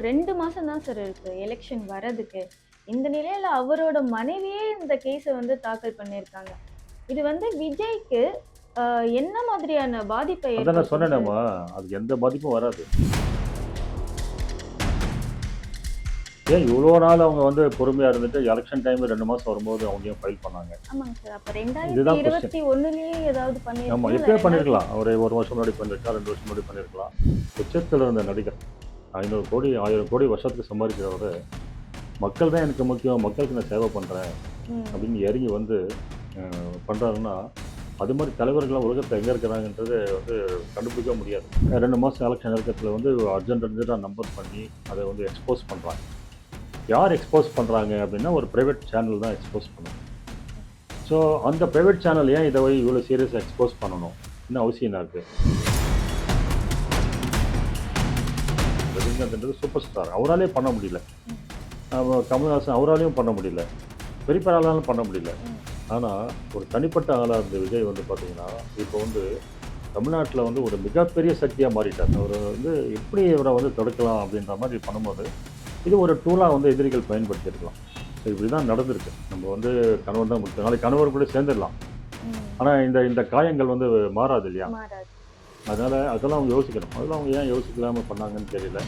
2 மாசம் தான் சார் இருக்கு எலெக்ஷன் வரதுக்கு. இந்த நிலையில அவரோட மனைவியே இந்த கேஸ தாக்கல் பண்ணியிருக்காங்க. இது விஜய்க்கு என்ன மாதிரியான பாதிப்பை அதான் நான் ஏற்படுத்தும் சார்? சொன்னேனேம்மா, அதுக்கு எந்த பாதிப்பும் வராது. ஏன் இவ்வளோ நாள் அவங்க பொறுமையா இருந்துட்டு, எலக்ஷன் டைம் 2 மாசம் வரும்போது அவங்க ஏன் ஃபைல் பண்ணாங்க? ஆமாங்க சார். அப்ப இதுதான் கொஸ்டின். 2021லயே ஏதாவது ஆமா, பண்ணியிருக்கணும். இல்ல எப்பயோ 2000 பண்ணியிருக்கலாம். ஒரு 1 வருஷம் முன்னாடி பண்ணியிருக்கலாம், 2 வருஷம் முன்னாடி பண்ணியிருக்கலாம். உச்சத்துல இருந்த நடிகர் 500 கோடி, 1000 கோடி வருஷத்துக்கு சம்பாதிக்கிறவரு, மக்கள் தான் எனக்கு முக்கியம், மக்களுக்கு நான் சேவை பண்றேன் ம். அப்படின்னு இறங்கி பண்றாருன்னா, அது மாரி தலைவர்கள்லாம் உலகத்துல எங்க இருக்கிறாங்கன்றது கண்டுபிடிக்க முடியாது. 2 மாசம் எலக்ஷன் நெருக்கத்துல அர்ஜென்ட்டா நம்பர் பண்ணி அத எக்ஸ்போஸ் பண்றாங்க. யார் எக்ஸ்போஸ் பண்ணுறாங்க அப்படின்னா, ஒரு பிரைவேட் சேனல் தான் எக்ஸ்போஸ் பண்ணும். ஸோ அந்த பிரைவேட் சேனல் ஏன் இதை இவ்வளோ சீரியஸாக எக்ஸ்போஸ் பண்ணணும்? என்ன அவசியம் என்ன இருக்குது? ரஜினிகாந்த்ன்றது சூப்பர் ஸ்டார், அவராலே பண்ண முடியல. கமல்ஹாசன் அவராலையும் பண்ண முடியல. பெரிய பெரிய ஆளாலும் பண்ண முடியல. ஆனால் ஒரு தனிப்பட்ட ஆளாக இருந்த விஜய் பார்த்தீங்கன்னா, இப்போ தமிழ்நாட்டில் ஒரு மிகப்பெரிய சக்தியாக மாறிட்டார். அவர் எப்படி இவரை தடுக்கலாம் அப்படின்ற மாதிரி பண்ணும்போது, இது ஒரு டூலாக எதிரிகள் பயன்படுத்தியிருக்கலாம். ஸோ இப்படி தான் நடந்திருக்கு. நம்ம கணவன் தான் முக்கியம். நாளைக்கு கணவர் கூட சேர்ந்துடலாம். ஆனால் இந்த இந்த காயங்கள் மாறாது இல்லையா? மாறாது. அதனால் அதெல்லாம் அவங்க யோசிக்கணும். அதெல்லாம் அவங்க ஏன் யோசிக்கலாமல் பண்ணாங்கன்னு தெரியல.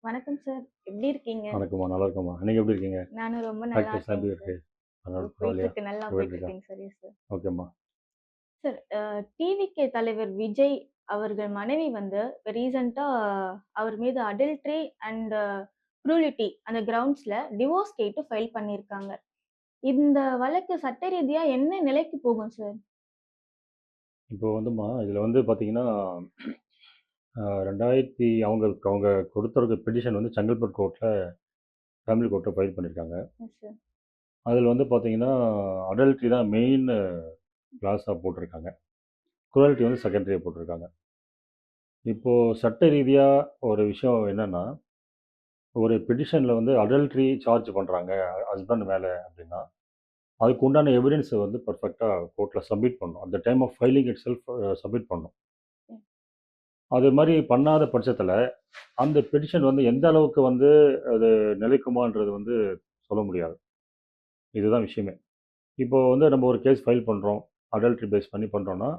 வணக்கம் சார். எப்படி இருக்கீங்க? வணக்கம்மா, நல்லா இருக்கம்மா. நீங்கள் எப்படி இருக்கீங்க? நானும் ரொம்ப நல்லா ப்ராக்டிஸ் இருக்கேங்க எப்படி சார். இருக்கு? நல்லா போயிட்டு பரவாயில்லையா? இருக்கு. நல்லா போயிட்டு போயிட்டு இருக்கா? இருக்குங்க சார். Yes sir. ஓகேம்மா. சார், டிவிகே தலைவர் விஜய் அவர்கள் மனைவி ரீசென்ட்டா அவர் மீது அடல்ட்ரி அண்ட் க்ரூலிட்டி அந்த கிரவுண்ட்ஸ்ல டிவோர்ஸ் கேட்டு ஃபைல் பண்ணியிருக்காங்க. இந்த வழக்கு சட்ட ரீதியா என்ன நிலைக்கு போகும் சார்? இப்போ இதில் பார்த்தீங்கன்னா, 2000 அவங்க அவங்க கொடுத்துருக்க பெட்டிஷன் செங்கல்பட்டு கோர்ட்ல, ஃபேமிலி கோர்ட்ல ஃபைல் பண்ணியிருக்காங்க. Yes sir. அதில் பார்த்தீங்கன்னா, அடல்ட்ரி தான் மெயின் கிளாஸா போட்டிருக்காங்க. குவாலிட்டி செகண்டரியா போட்டிருக்காங்க. இப்போ சட்ட ரீதியா ஒரு விஷயம் என்னன்னா, ஒரு பெட்டிஷன்ல அடல்ட்ரி சார்ஜ் பண்றாங்க ஹஸ்பண்ட் மேல அப்படின்னா, அதுக்கு உண்டான எவிடன்ஸ் பெர்ஃபெக்ட்டா கோர்ட்ல சப்மிட் பண்ணணும். At the time of filing itself submit பண்ணணும். ம். அது மாரி பண்ணாத பட்சத்தில, அந்த பெட்டிஷன் எந்த அளவுக்கு அது நிலைக்குமான்றது சொல்ல முடியாது. இதுதான் விஷயமே. இப்போ நம்ம ஒரு கேஸ் ஃபைல் பண்றோம். அடல்ட்ரி பேஸ் பண்ணி பண்றோம்னா,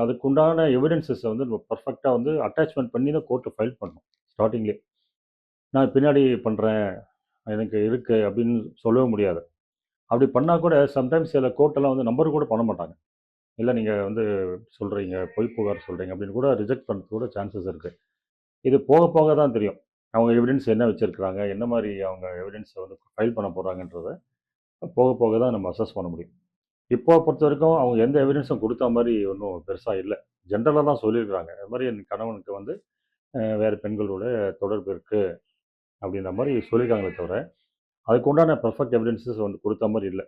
அதுக்குண்டான எவிடன்ஸஸ நம்ம பெர்ஃபெக்ட்டா அட்டாச்மென்ட் பண்ணி தான் கோர்ட்ல ஃபைல் பண்ணணும். ஸ்டார்ட்டிங்லயே. நான் பின்னாடி பண்றேன், எனக்கு இருக்கு அப்படின்னு சொல்லவே முடியாது. அப்படி பண்ணா கூட சம்டைம்ஸ் சில கோர்ட்டெல்லாம் நம்பர் கூட பண்ண மாட்டாங்க. இல்ல நீங்க சொல்றீங்க, பொய் புகார் சொல்றீங்க அப்படின்னு கூட ரிஜெக்ட் பண்றதுக்கு கூட சான்சஸ் இருக்கு. இது போக போக தான் தெரியும். அவங்க எவிடன்ஸ் என்ன வச்சிருக்கிறாங்க, என்ன மாரி அவங்க எவிடன்ஸ ஃபைல் பண்ண போறாங்கன்றத போக போக தான் நம்ம அசஸ் பண்ண முடியும். இப்போ பொறுத்தவரைக்கும் அவங்க எந்த எவிடன்ஸும் குடுத்தா மாரி ஒண்ணும் பெருசா இல்ல. ஜென்ரலா தான் சொல்லியிருக்கிறாங்க. அது மாரி என் கணவனுக்கு வேற பெண்களோட தொடர்பு இருக்கு அப்படின்ற மாரி சொல்லியிருக்காங்களே தவிர, அதுக்கு உண்டான பெர்ஃபெக்ட் எவிடன்ஸஸ் குடுத்த மாரி இல்ல.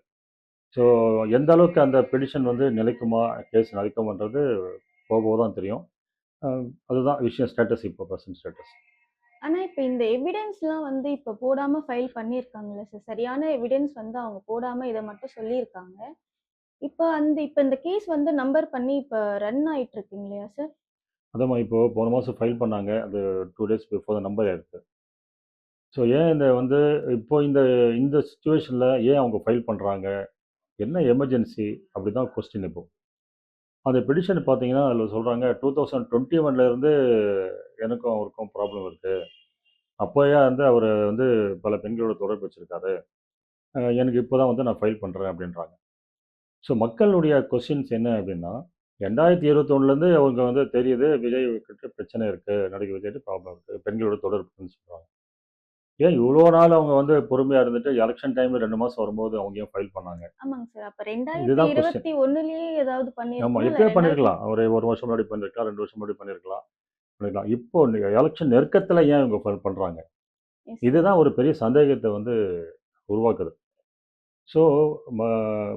ஸோ எந்த அளவுக்கு அந்த பெடிஷன் நிலைக்குமா, கேஸ் நிலைக்குமான்றது போக போக தான் தெரியும். அ அதுதான் விஷயம் ஸ்டேட்டஸ் இப்போ பிரசன்ட் ஸ்டேட்டஸ். ஆனா இப்ப இந்த எவிடன்ஸ்லாம் இப்ப போடாம ஃபைல் பண்ணியிருக்காங்கல்ல சார். சரியான எவிடன்ஸ் அவங்க போடாம இத மட்டும் சொல்லியிருக்காங்க. இப்ப இந்த கேஸ் நம்பர் பண்ணி இப்ப ரன் ஆயிட்டு இருக்குங்க இல்லையா சார்? அதாம்மா இப்போ போன மாசம் ஃபைல் பண்ணாங்க. அது 2 டேஸ் பிஃபோர் தான் நம்பர் ஆயிருக்கு. ஸோ ஏன் இப்போ இந்த சிச்சுவேஷன்ல ஏன் அவங்க ஃபைல் பண்றாங்க? என்ன எமர்ஜென்சி? அப்படிதான் கொஸ்டின் இப்போ. அந்த பெடிஷன் பார்த்தீங்கன்னா, அதில சொல்றாங்க 2021ல இருந்து எனக்கும் அவருக்கும் ப்ராப்ளம் இருக்கு. அப்பயே அவரு பல பெண்களோட தொடர்பு வச்சிருக்காரு. எனக்கு இப்போ தான் நான் ஃபைல் பண்றேன் அப்படின்றாங்க. ஸோ மக்களுடைய கொஸ்டின்ஸ் என்ன அப்படின்னா, 2021லேருந்து அவங்க தெரியுது விஜய் கிட்ட பிரச்சனை இருக்கு. நடிகர் விஜய்ட்ட ப்ராப்ளம் இருக்கு. பெண்களோட தொடர்பு இருக்குன்னு சொல்றாங்க. ஏன் இவ்வளோ நாள் அவங்க பொறுமையா இருந்துட்டு எலக்ஷன் டைம் 2 மாசம் வரும்போது அவங்க ஏன் ஃபைல் பண்ணாங்க? ஆமாங்க சார். அப்ப இதுதான் கொஸ்டின். 2021லயே ஏதாவது ஆமா, பண்ணியிருக்கணும். இல்ல எப்பயோ 2000 பண்ணியிருக்கலாம். ஒரு 1 வருஷம் முன்னாடி பண்ணியிருக்கலாம், 2 வருஷம் முன்னாடி பண்ணியிருக்கலாம். இப்போ எலக்ஷன் நெருக்கத்துல ஏன் இவங்க பண்றாங்க? Yes sir. இதுதான் ஒரு பெரிய சந்தேகத்த உருவாக்குது. ஸோ ம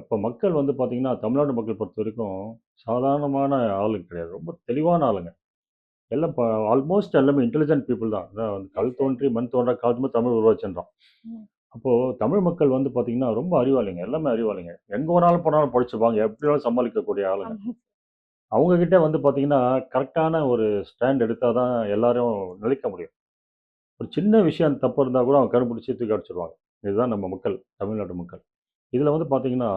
இப்போ மக்கள் பார்த்தீங்கன்னா, தமிழ்நாடு மக்கள் பொறுத்தவரைக்கும் சாதாரணமான ஆளுங்க கிடையாது. ரொம்ப தெளிவான ஆளுங்க. எல்லாம் ஆல்மோஸ்ட் எல்லாமே இன்டெலிஜென்ட் பீப்பிள் தான். அதான் எஸ் "கல் சார். தோன்றி மண் தோன்றா காலத்துமே தமிழ் உருவாச்சுன்றான்." ம். அப்போ தமிழ் மக்கள் பார்த்தீங்கன்னா, ரொம்ப அறிவாளிங்க. எல்லாமே அறிவாளிங்க. எங்க வேணாலும் போனாலும் பொழச்சுப்பாங்க. எப்படி வேணாலும் சமாளிக்கக்கூடிய ஆளுங்க. ஆமாங்க. அவங்க கிட்ட வந்து பார்த்தீங்கன்னா, கரெக்ட்டான ஒரு ஸ்டாண்ட் எடுத்தா தான் எல்லாரும் நிலைக்க முடியும். ஒரு சின்ன விஷயம் தப்பு இருந்தா கூட அவங்க கண்டுபிடிச்சு தூக்கி அடிச்சுருவாங்க. இதுதான் நம்ம மக்கள், தமிழ்நாட்டு மக்கள். இதில வந்து பார்த்தீங்கன்னா,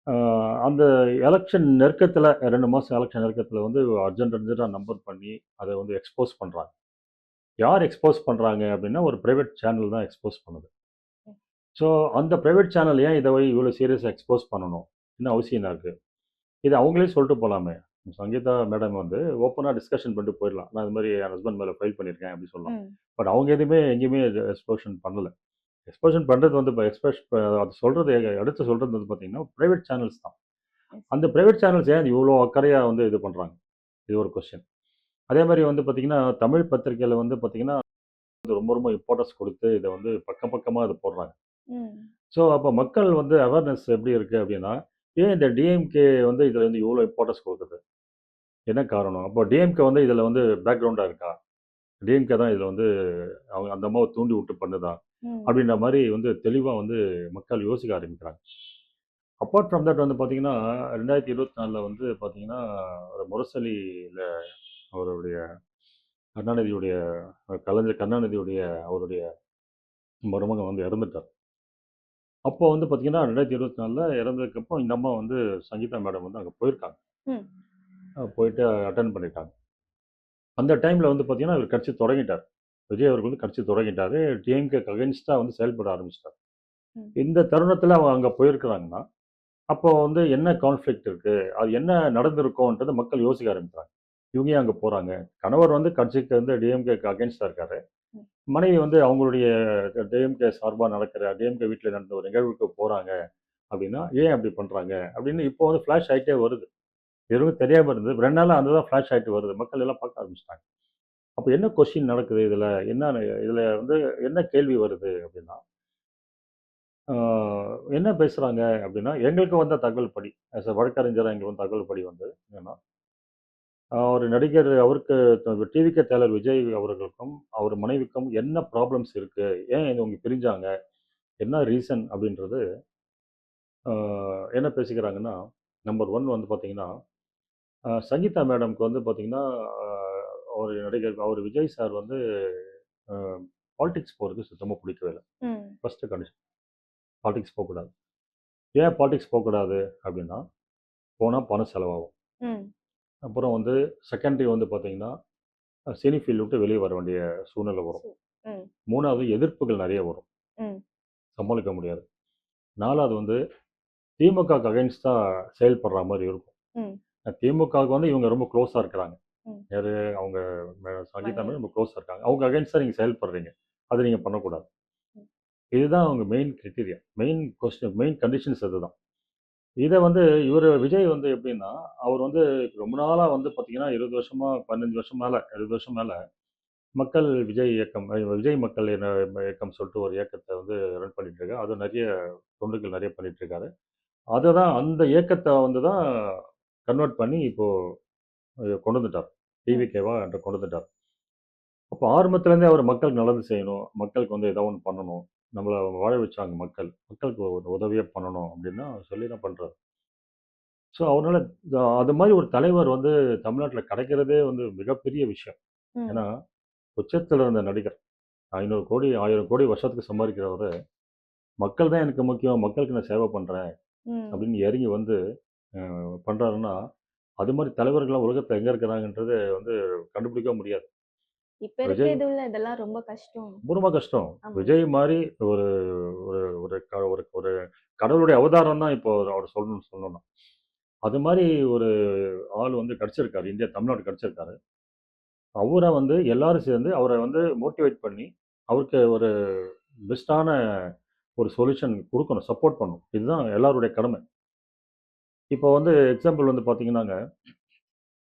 அ அந்த எலக்ஷன் நெருக்கத்தில 2 மாசம் எலக்ஷன் நெருக்கத்தில வந்து அர்ஜென்ட் அர்ஜென்ட்டா நம்பர் பண்ணி, அத வந்து எக்ஸ்போஸ் பண்றாங்க. யார் எக்ஸ்போஸ் பண்றாங்க அப்டின்னா, ஒரு பிரைவேட் சேனல் தான் எக்ஸ்போஸ் பண்ணுது. ஸோ அந்த பிரைவேட் சேனல் ஏன் இத இவ்வளோ சீரியஸா எக்ஸ்போஸ் பண்ணணும்? என்ன அவசியம் என்ன இருக்கு? இது அவங்களே சொல்லிட்டு போலாமே! சங்கீதா மேடம் வந்து ஓப்பனா டிஸ்கஷன் பண்ணிட்டு போயிரலாம். நான் இது மாரி என் ஹஸ்பண்ட் மேல ஃபைல் பண்ணியிருக்கேன் அப்டி சொல்லலாம். ம். பட் அவங்க எதுவுமே எங்கேயுமே எக்ஸ்போஷன் பண்ணல. எக்ஸ்போஷன் பண்றது வந்து இப்ப அது சொல்றது எடுத்து சொல்றது வந்து பார்த்தீங்கன்னா, பிரைவேட் சேனல்ஸ் தான். எஸ். அந்த பிரைவேட் சேனல்ஸ் ஏன் இவ்வளோ அக்கறையா வந்து இது பண்றாங்க? இது ஒரு கொஸ்டின். அதே மாரி வந்து பார்த்தீங்கன்னா, தமிழ் பத்திரிக்கையில வந்து பார்த்தீங்கன்னா, ரொம்ப ரொம்ப இம்பார்ட்டன்ஸ் குடுத்து இத வந்து பக்கம் பக்கமா இத போடுறாங்க. ம். ஸோ அப்ப மக்கள் வந்து அவேர்னஸ் எப்படி இருக்கு அப்படின்னா, ஏன் இந்த டிஎம்கே வந்து இதுல வந்து இவ்வளோ இம்பார்ட்டன்ஸ் குடுக்குது? என்ன காரணம்? அப்போ டிஎம்கே வந்து இதுல வந்து பேக்கிரவுண்டா இருக்கா? டிஎம்கே தான் இதுல வந்து அவங்க அந்த அம்மாவ தூண்டி விட்டு பண்ணுதா? ம். அப்படின்ற மாரி வந்து தெளிவா வந்து மக்கள் யோசிக்க ஆரம்பிக்கிறாங்க. அப்பார்ட் ஃப்ரம் தட் வந்து பார்த்தீங்கன்னா, 2024ல வந்து பார்த்தீங்கன்னா, ஒரு முரசொலியில அவருடைய கருணாநிதியுடைய கலைஞர் கருணாநிதியுடைய அவருடைய மருமகன் வந்து இறந்துட்டார். அப்போ வந்து பார்த்தீங்கன்னா, 2024ல இறந்ததுக்கப்புறம் இந்த அம்மா வந்து சங்கீதா மேடம் வந்து அங்க போயிருக்காங்க. ம். போயிட்டு அட்டெண்ட் பண்ணிட்டாங்க. அந்த டைம்ல வந்து பார்த்தீங்கன்னா, இவரு கட்சி தொடங்கிட்டார். விஜய் அவர்கள் வந்து கட்சி தொடங்கிட்டாரு. டிஎம்கேக்கு அகைன்ஸ்ட்டா வந்து செயல்பட ஆரம்பிச்சுட்டார். ம். இந்த தருணத்தில அவங்க அங்க போயிருக்கிறாங்கன்னா, அப்போ வந்து என்ன கான்ஃப்ளிக்ட் இருக்கு? அது என்ன நடந்திருக்கும்ன்றத மக்கள் யோசிக்க ஆரம்பிக்கிறாங்க. இவங்க ஏன் அங்க போறாங்க? கணவர் வந்து கட்சிக்கு வந்து டிஎம்கேக்கு அகைன்ஸ்ட்டா இருக்காரு. ம். மனைவி வந்து அவங்களுடைய டிஎம்கே சார்பா நடக்கிற டிஎம்கே வீட்ல நடந்த ஒரு நிகழ்வுக்கு போறாங்க அப்படின்னா, ஏன் அப்படி பண்றாங்க? அப்படின்னு இப்போ வந்து ஃபிளாஷ் ஆயிட்டே வருது. எதுவும் தெரியாம இருந்தது. 2 நாளா அதுதான் ஃபிளாஷ் ஆயிட்டு வருது. மக்கள் எல்லாம் பார்க்க ஆரம்பிச்சுட்டாங்க. அப்ப என்ன கொஸ்டின் நடக்குது இதுல? இதுல வந்து என்ன கேள்வி வருது அப்படின்னா, ஆ என்ன பேசுறாங்க அப்படின்னா, எங்களுக்கு வந்த தகவல் படி, ஆஸ் அ வழக்கறிஞரா எங்களுக்கு வந்த தகவல் படி வந்து என்னன்னா, ஒரு நடிகர் அவருக்கு டிவிகே தலைவர் விஜய் அவர்களுக்கும், அவர் மனைவிக்கும் என்ன ப்ராப்ளம்ஸ் இருக்கு? ஏன் இவங்க பிரிஞ்சாங்க? என்ன ரீசன் அப்படின்றது ஆ என்ன பேசிக்கிறாங்கன்னா, நம்பர் 1 வந்து பார்த்தீங்கன்னா, சங்கீதா மேடம்க்கு வந்து பார்த்தீங்கன்னா, அ ஒரு நடிகர் அவர் விஜய் சார் வந்து அ பாலிடிக்ஸ் போறது சுத்தமா பிடிக்கவே இல்ல. ம். First condition. பாலிடிக்ஸ் போக்கூடாது. ஏன் பாலிடிக்ஸ் போக்கூடாது அப்படின்னா, போனா பணம் செலவாகும். ம். அப்புறம் வந்து செகண்டரி வந்து பார்த்தீங்கன்னா, சினி ஃபீல்ட விட்டு வெளிய வர வேண்டிய சூழ்நிலை வரும். ம். 3வது எதிர்ப்புகள் நெறைய வரும். ம். சமாளிக்க முடியாது. 4வது வந்து திமுகவுக்கு அகைன்ஸ்ட்டா செயல்படுற மாரி இருக்கும். ம். திமுகவுக்கு வந்து இவங்க ரொம்ப குளோஸா இருக்கிறாங்க. ம். யாரு? அவங்க சங்கீதா மனைவி. மேம் ரொம்ப குளோஸா இருக்காங்க. அவங்க அகைன்ஸ்ட்டா நீங்க செயல்படுறீங்க. அத நீங்க பண்ணக்கூடாது. ம். இதுதான் அவங்க மெயின் கிரைட்டீரியா. மெயின் கண்டிஷன்ஸ் அதுதான். இத வந்து விஜய் வந்து எப்படின்னா, அவர் வந்து ரொம்ப நாளா வந்து பார்த்தீங்கன்னா, 20 வருஷமா, 15 வருஷம் மேல 20 வருஷம் மேல மக்கள் விஜய் இயக்கம், விஜய் மக்கள் இயக்கம் சொல்லிட்டு ஒரு இயக்கத்த வந்து ரன் பண்ணிட்டு இருக்காரு. அதுவும் நெறைய தொண்டுகள் நெறைய பண்ணிட்டு இருக்காரு. அததான் அந்த இயக்கத்த வந்து தான் கன்வெர்ட் பண்ணி இப்போ கொண்டு வந்துட்டார். ம். டிவிகேவா கொண்டு வந்துட்டார். அப்போ ஆரம்பத்துலேருந்தே அவர் மக்களுக்கு நல்லது செய்யணும். மக்களுக்கு வந்து ஏதோ ஒண்ணு பண்ணணும். நம்மள வாழ வச்சாங்க மக்கள். மக்களுக்கு ஒரு உதவியா பண்ணணும் அப்படின்னு தான் சொல்லி தான் பண்றாரு. ஸோ அவரால அது மாரி ஒரு தலைவர் வந்து தமிழ்நாட்டுல கிடைக்கிறதே வந்து மிகப்பெரிய விஷயம். ம். ஏன்னா, உச்சத்துல இருந்த நடிகர். 500,00,00,000 1000,00,00,000 வருஷத்துக்கு சம்பாதிக்கிறவரு, மக்கள் தான் எனக்கு முக்கியம். மக்களுக்கு நான் சேவை பண்றேன் ம். அப்படின்னு இறங்கி வந்து பண்றாருன்னா, அது மாரி தலைவர்கள்லாம் உலகத்துல எங்க இருக்கிறாங்கன்றது வந்து கண்டுபிடிக்கவே முடியாது. இப்ப இருக்க விஜய் இதுல இதெல்லாம் ரொம்ப கஷ்டம். ரொம்ப ரொம்ப கஷ்டம். ஆமா. விஜய் மாரி ஒரு ஒரு ஒரு ஒரு ஒரு கடவுளுடைய அவதாரம் தான் இப்போ அவர் சொல்லணும்னா. அது மாரி ஒரு ஆள் வந்து கிடைச்சிருக்காரு. தமிழ்நாடு கிடைச்சிருக்காரு. அவர வந்து எல்லாரும் சேர்ந்து அவர வந்து மோட்டிவேட் பண்ணி, அவருக்கு ஒரு பெஸ்ட்டான ஒரு சொல்யூஷன் குடுக்கணும். சப்போர்ட் பண்ணணும். இதுதான் எல்லாருடைய கடமை. இப்போ வந்து எக்ஸாம்பிள் வந்து பார்த்தீங்கன்னாங்க,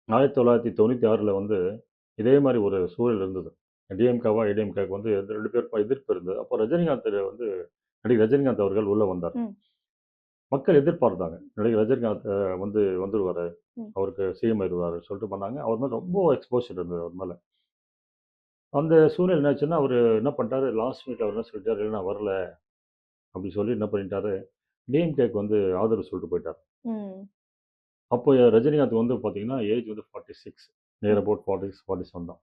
1996ல வந்து இதே மாரி ஒரு சூழல் இருந்தது. டிஎம்கேவா, ஏடிஎம்கேக்கு வந்து 2 பேருக்கும் எதிர்ப்பு இருந்தது. அப்போ ரஜினிகாந்த் வந்து நடிகர் ரஜினிகாந்த் அவர்கள் உள்ள வந்தார். ம். மக்கள் எதிர்பார்த்தாங்க. நடிகர் ரஜினிகாந்த் வந்துருவாரு. ம். அவருக்கு சிஎம் ஆயிருவாரு சொல்லிட்டு பண்ணாங்க. அவர் மேல ரொம்ப எக்ஸ்போஷர் இருந்தது அவர் மேல. அந்த சூழ்நிலை என்னாச்சுன்னா, அவரு என்ன பண்ணிட்டாரு, லாஸ்ட் மினிட்ல அவர் என்ன சொல்லிட்டாரு, "இல்ல நான் வரல" அப்படி சொல்லி என்ன பண்ணிட்டாரு, டிஎம்கேக்கு வந்து ஆதரவு சொல்லிட்டு போயிட்டார். ம். அப்போ ரஜினிகாந்த் வந்து பார்த்தீங்கன்னா ஏஜ் வந்து 46, நியர் ம். அபவுட் 40, 47 தான்.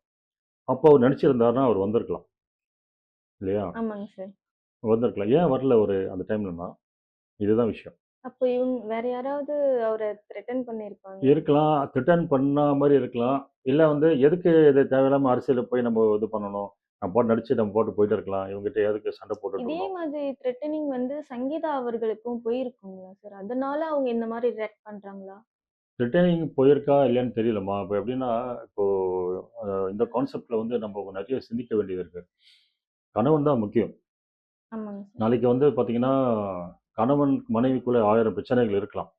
அப்போ அவர் நடிச்சிருந்தாருன்னா அவர் வந்திருக்கலாம் இல்லையா? ஆமாங்க சார். வந்திருக்கலாம். ஏன் வரல அவரு அந்த டைம்லன்னா, இதுதான் விஷயம். அப்போ வேற யாராவது அவர த்ரெட்டன் பண்ணியிருப்பாங்களா? இருக்கலாம். த்ரெட்டன் பண்ண மாரி இருக்கலாம். இல்ல வந்து எதுக்கு இது தேவையில்லாம அரசியல்ல போய் நம்ம இது பண்ணணும். நம்ம பாட்டு நடிச்சு நம்ம பாட்டுக்கு போயிட்டே இருக்கலாம். இவங்ககிட்ட எதுக்கு சண்டை போட்டுட்டு இதே இருக்கணும். மாதிரி த்ரெட்டனிங் வந்து சங்கீதா அவர்களுக்கும் போயிருக்குங்களா சார்? அதனால அவங்க இந்த மாரி ரியாக்ட் பண்றாங்களா? ரிட்டர்னிங் போயிருக்கா இல்லையான்னு தெரியலம்மா. இப்போ எப்படின்னா, இப்போ இந்த கான்செப்ட்ல வந்து நம்ம நெறைய சிந்திக்க வேண்டியது இருக்கு. கணவன் தான் முக்கியம். ஆமாங்க சார். நாளைக்கு வந்து பார்த்தீங்கன்னா, கணவன் மனைவிக்குள்ள 1000 பிரச்சனைகள் இருக்கலாம்.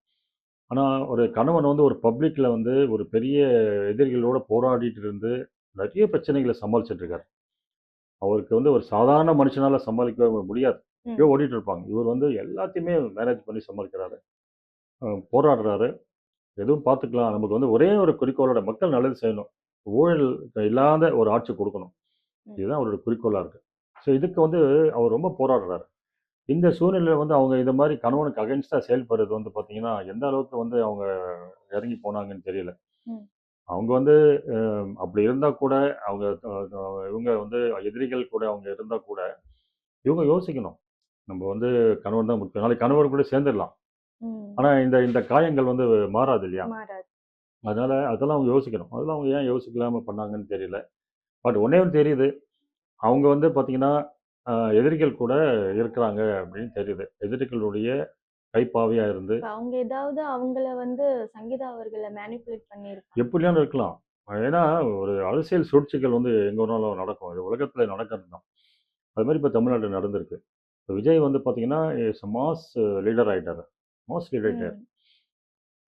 ஆனா, ஒரு கணவன் வந்து ஒரு பப்ளிக்ல வந்து ஒரு பெரிய எதிரிகளோட போராடிட்டு இருந்து, நெறைய பிரச்சனைகள சமாளிச்சுட்டு இருக்காரு. அவருக்கு வந்து ஒரு சாதாரண மனுஷனால சமாளிக்கவே முடியாது. ம். எப்பயோ ஓடிட்டு இருப்பாங்க. இவர் வந்து எல்லாத்தையுமே மேனேஜ் பண்ணி சமாளிக்கிறாரு. போராடுறாரு. எதுவும் பார்த்துக்கலாம். நமக்கு வந்து ஒரே ஒரு குறிக்கோளோட மக்கள் நல்லது செய்யணும். ஊழல் இல்லாத ஒரு ஆட்சி குடுக்கணும். ம். இதுதான் அவரோட குறிக்கோளா இருக்கு. ஸோ இதுக்கு வந்து அவர் ரொம்ப போராடுறாரு. இந்த சூழ்நிலையில வந்து அவங்க இந்த மாரி கணவனுக்கு அகைன்ஸ்ட்டா செயல்படுறது வந்து பார்த்தீங்கன்னா, எந்த அளவுக்கு வந்து அவங்க இறங்கி போனாங்கன்னு தெரியல. ம். அவங்க வந்து அப்படி இருந்தா கூட அவங்க இவங்க வந்து எதிரிகள் கூட அவங்க இருந்தா கூட, இவங்க யோசிக்கணும். நம்ம வந்து கணவன் தான் முக்கியம். நாளைக்கு கணவர் கூட சேர்ந்துடலாம். ம். ஆனா இந்த இந்த காயங்கள் வந்து மாறாது இல்லையா? மாறாது. அதனால அதெல்லாம் அவங்க யோசிக்கணும். அதெல்லாம் அவங்க ஏன் யோசிக்கலாம பண்ணாங்கன்னு தெரியல. பட் ஒண்ணே ஒண்ணு தெரியுது. அவங்க வந்து பார்த்தீங்கன்னா, எதிரிகள் கூட இருக்கிறாங்க அப்படின்னு தெரியுது. எதிரிகளுடைய கைப்பாவையா இருந்து இப்ப அவங்க ஏதாவது அவங்கள வந்து சங்கீதா அவர்கள மேனிபுலேட் பண்ணியிருக்காங்க. எப்படியாலும் இருக்கலாம். ஏன்னா, ஒரு அரசியல் சூழ்ச்சிகள் வந்து எங்க வேணாலும் நடக்கும். இது உலகத்தில நடக்கிறது தான். அது மாரி இப்ப தமிழ்நாட்டுல நடந்திருக்கு. இப்ப விஜய் வந்து பார்த்தீங்கன்னா, இஸ் அ மாஸ் லீடர் ஆயிட்டாரு. மாஸ் லீடர் ஆயிட்டாரு. ம்.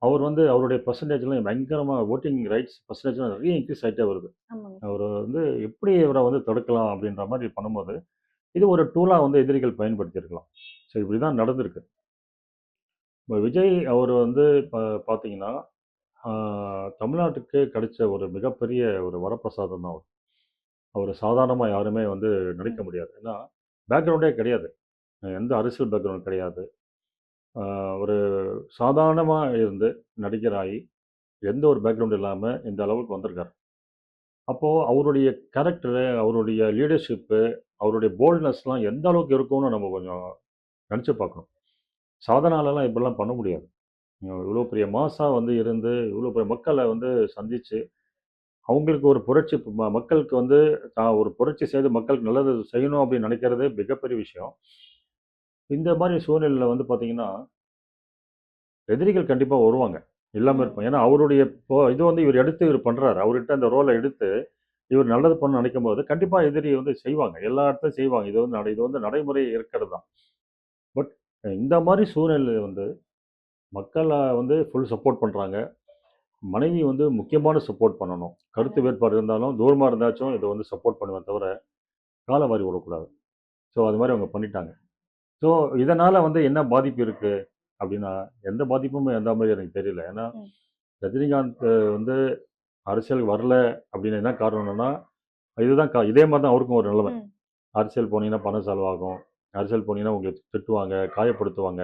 அவர் வந்து அவருடைய பெர்சன்டேஜ்லாம் பயங்கரமா வோட்டிங் ரைட்ஸ் பெர்சன்டேஜ்லாம் நெறைய இன்க்ரீஸ் ஆயிட்டே வருது. ஆமாங்க சார். அவரு வந்து எப்படி இவர வந்து தடுக்கலாம் அப்படின்ற மாரி பண்ணும்போது, இது ஒரு டூலா வந்து எதிரிகள் பயன்படுத்தியிருக்கலாம். ஸோ இப்படி தான் நடந்திருக்கு. இப்ப விஜய் அவர் வந்து இப்ப பார்த்தீங்கன்னா, ஆ தமிழ்நாட்டுக்கு கிடைச்ச ஒரு மிகப்பெரிய ஒரு வரப்பிரசாதம் தான் அவர். அவரு சாதாரணமா யாருமே வந்து நடிக்க ம். முடியாது. ஏன்னா, பேக்கிரவுண்டே கிடையாது. எந்த அரசியல் பேக்கிரவுண்ட் கிடையாது. ஆ ஒரு சாதாரணமா இருந்து நடிகராகி, எந்த ஒரு பேக்கிரவுண்ட் இல்லாம இந்த அளவுக்கு வந்திருக்காரு. அப்போ அவருடைய கேரக்டரு, அவருடைய லீடர்ஷிப்பு, அவருடைய போல்ட்னஸ்லாம் எந்த அளவுக்கு இருக்கும்னு நம்ம கொஞ்சம் நெனச்சு பார்க்கணும். சாதனாலலாம் இப்படிலாம் பண்ண முடியாது. இவ்வளோ பெரிய மாஸா வந்து இருந்து, இவ்வளோ பெரிய மக்கள வந்து சந்திச்சு, அவங்களுக்கு ஒரு புரட்சி மக்களுக்கு வந்து தான் ஒரு புரட்சி செய்து மக்களுக்கு நல்லது செய்யணும் அப்படின்னு நெனைக்கிறதே மிகப்பெரிய விஷயம். இந்த மாரி சூழ்நிலையில வந்து பார்த்தீங்கன்னா, எதிரிகள் கண்டிப்பா வருவாங்க. இல்லாம ம். இருப்பாங்க. ஏன்னா அவருடைய இது வந்து இவர் எடுத்து இவர் பண்றாரு. அவர்கிட்ட அந்த ரோல எடுத்து இவர் நல்லது பண்ணணும்னு நினைக்கும்போது, கண்டிப்பா எதிரி வந்து செய்வாங்க. எல்லா இடத்துலயும் செய்வாங்க. இது வந்து நடைமுறை இருக்கிறது தான். பட் இந்த மாரி சூழ்நிலையில வந்து மக்கள வந்து ஃபுல் சப்போர்ட் பண்றாங்க. மனைவி வந்து முக்கியமான சப்போர்ட் பண்ணணும். கருத்து பண்ணணும். வேறுபாடு இருந்தாலும், தூரமா இருந்தாச்சும் இத வந்து சப்போர்ட் பண்ணுவேன் தவிர, கால வாரி விடக்கூடாது. ஸோ அது மாரி அவங்க பண்ணிட்டாங்க. ஸோ இதனால வந்து என்ன பாதிப்பு இருக்கு அப்டின்னா, எந்த பாதிப்புமே அந்த மாரி எனக்கு தெரியல. ஏன்னா, ம். ரஜினிகாந்த் வந்து அரசியலுக்கு வரல அப்டின்னு என்ன காரணம்னா, இதுதான் இதே மாரி தான் அவருக்கும் ஒரு நிலைமை. ம். அரசியல் போனீங்கன்னா பணம் செலவாகும். அரசியல் போனீங்கன்னா உங்கள திட்டுவாங்க, காயப்படுத்துவாங்க.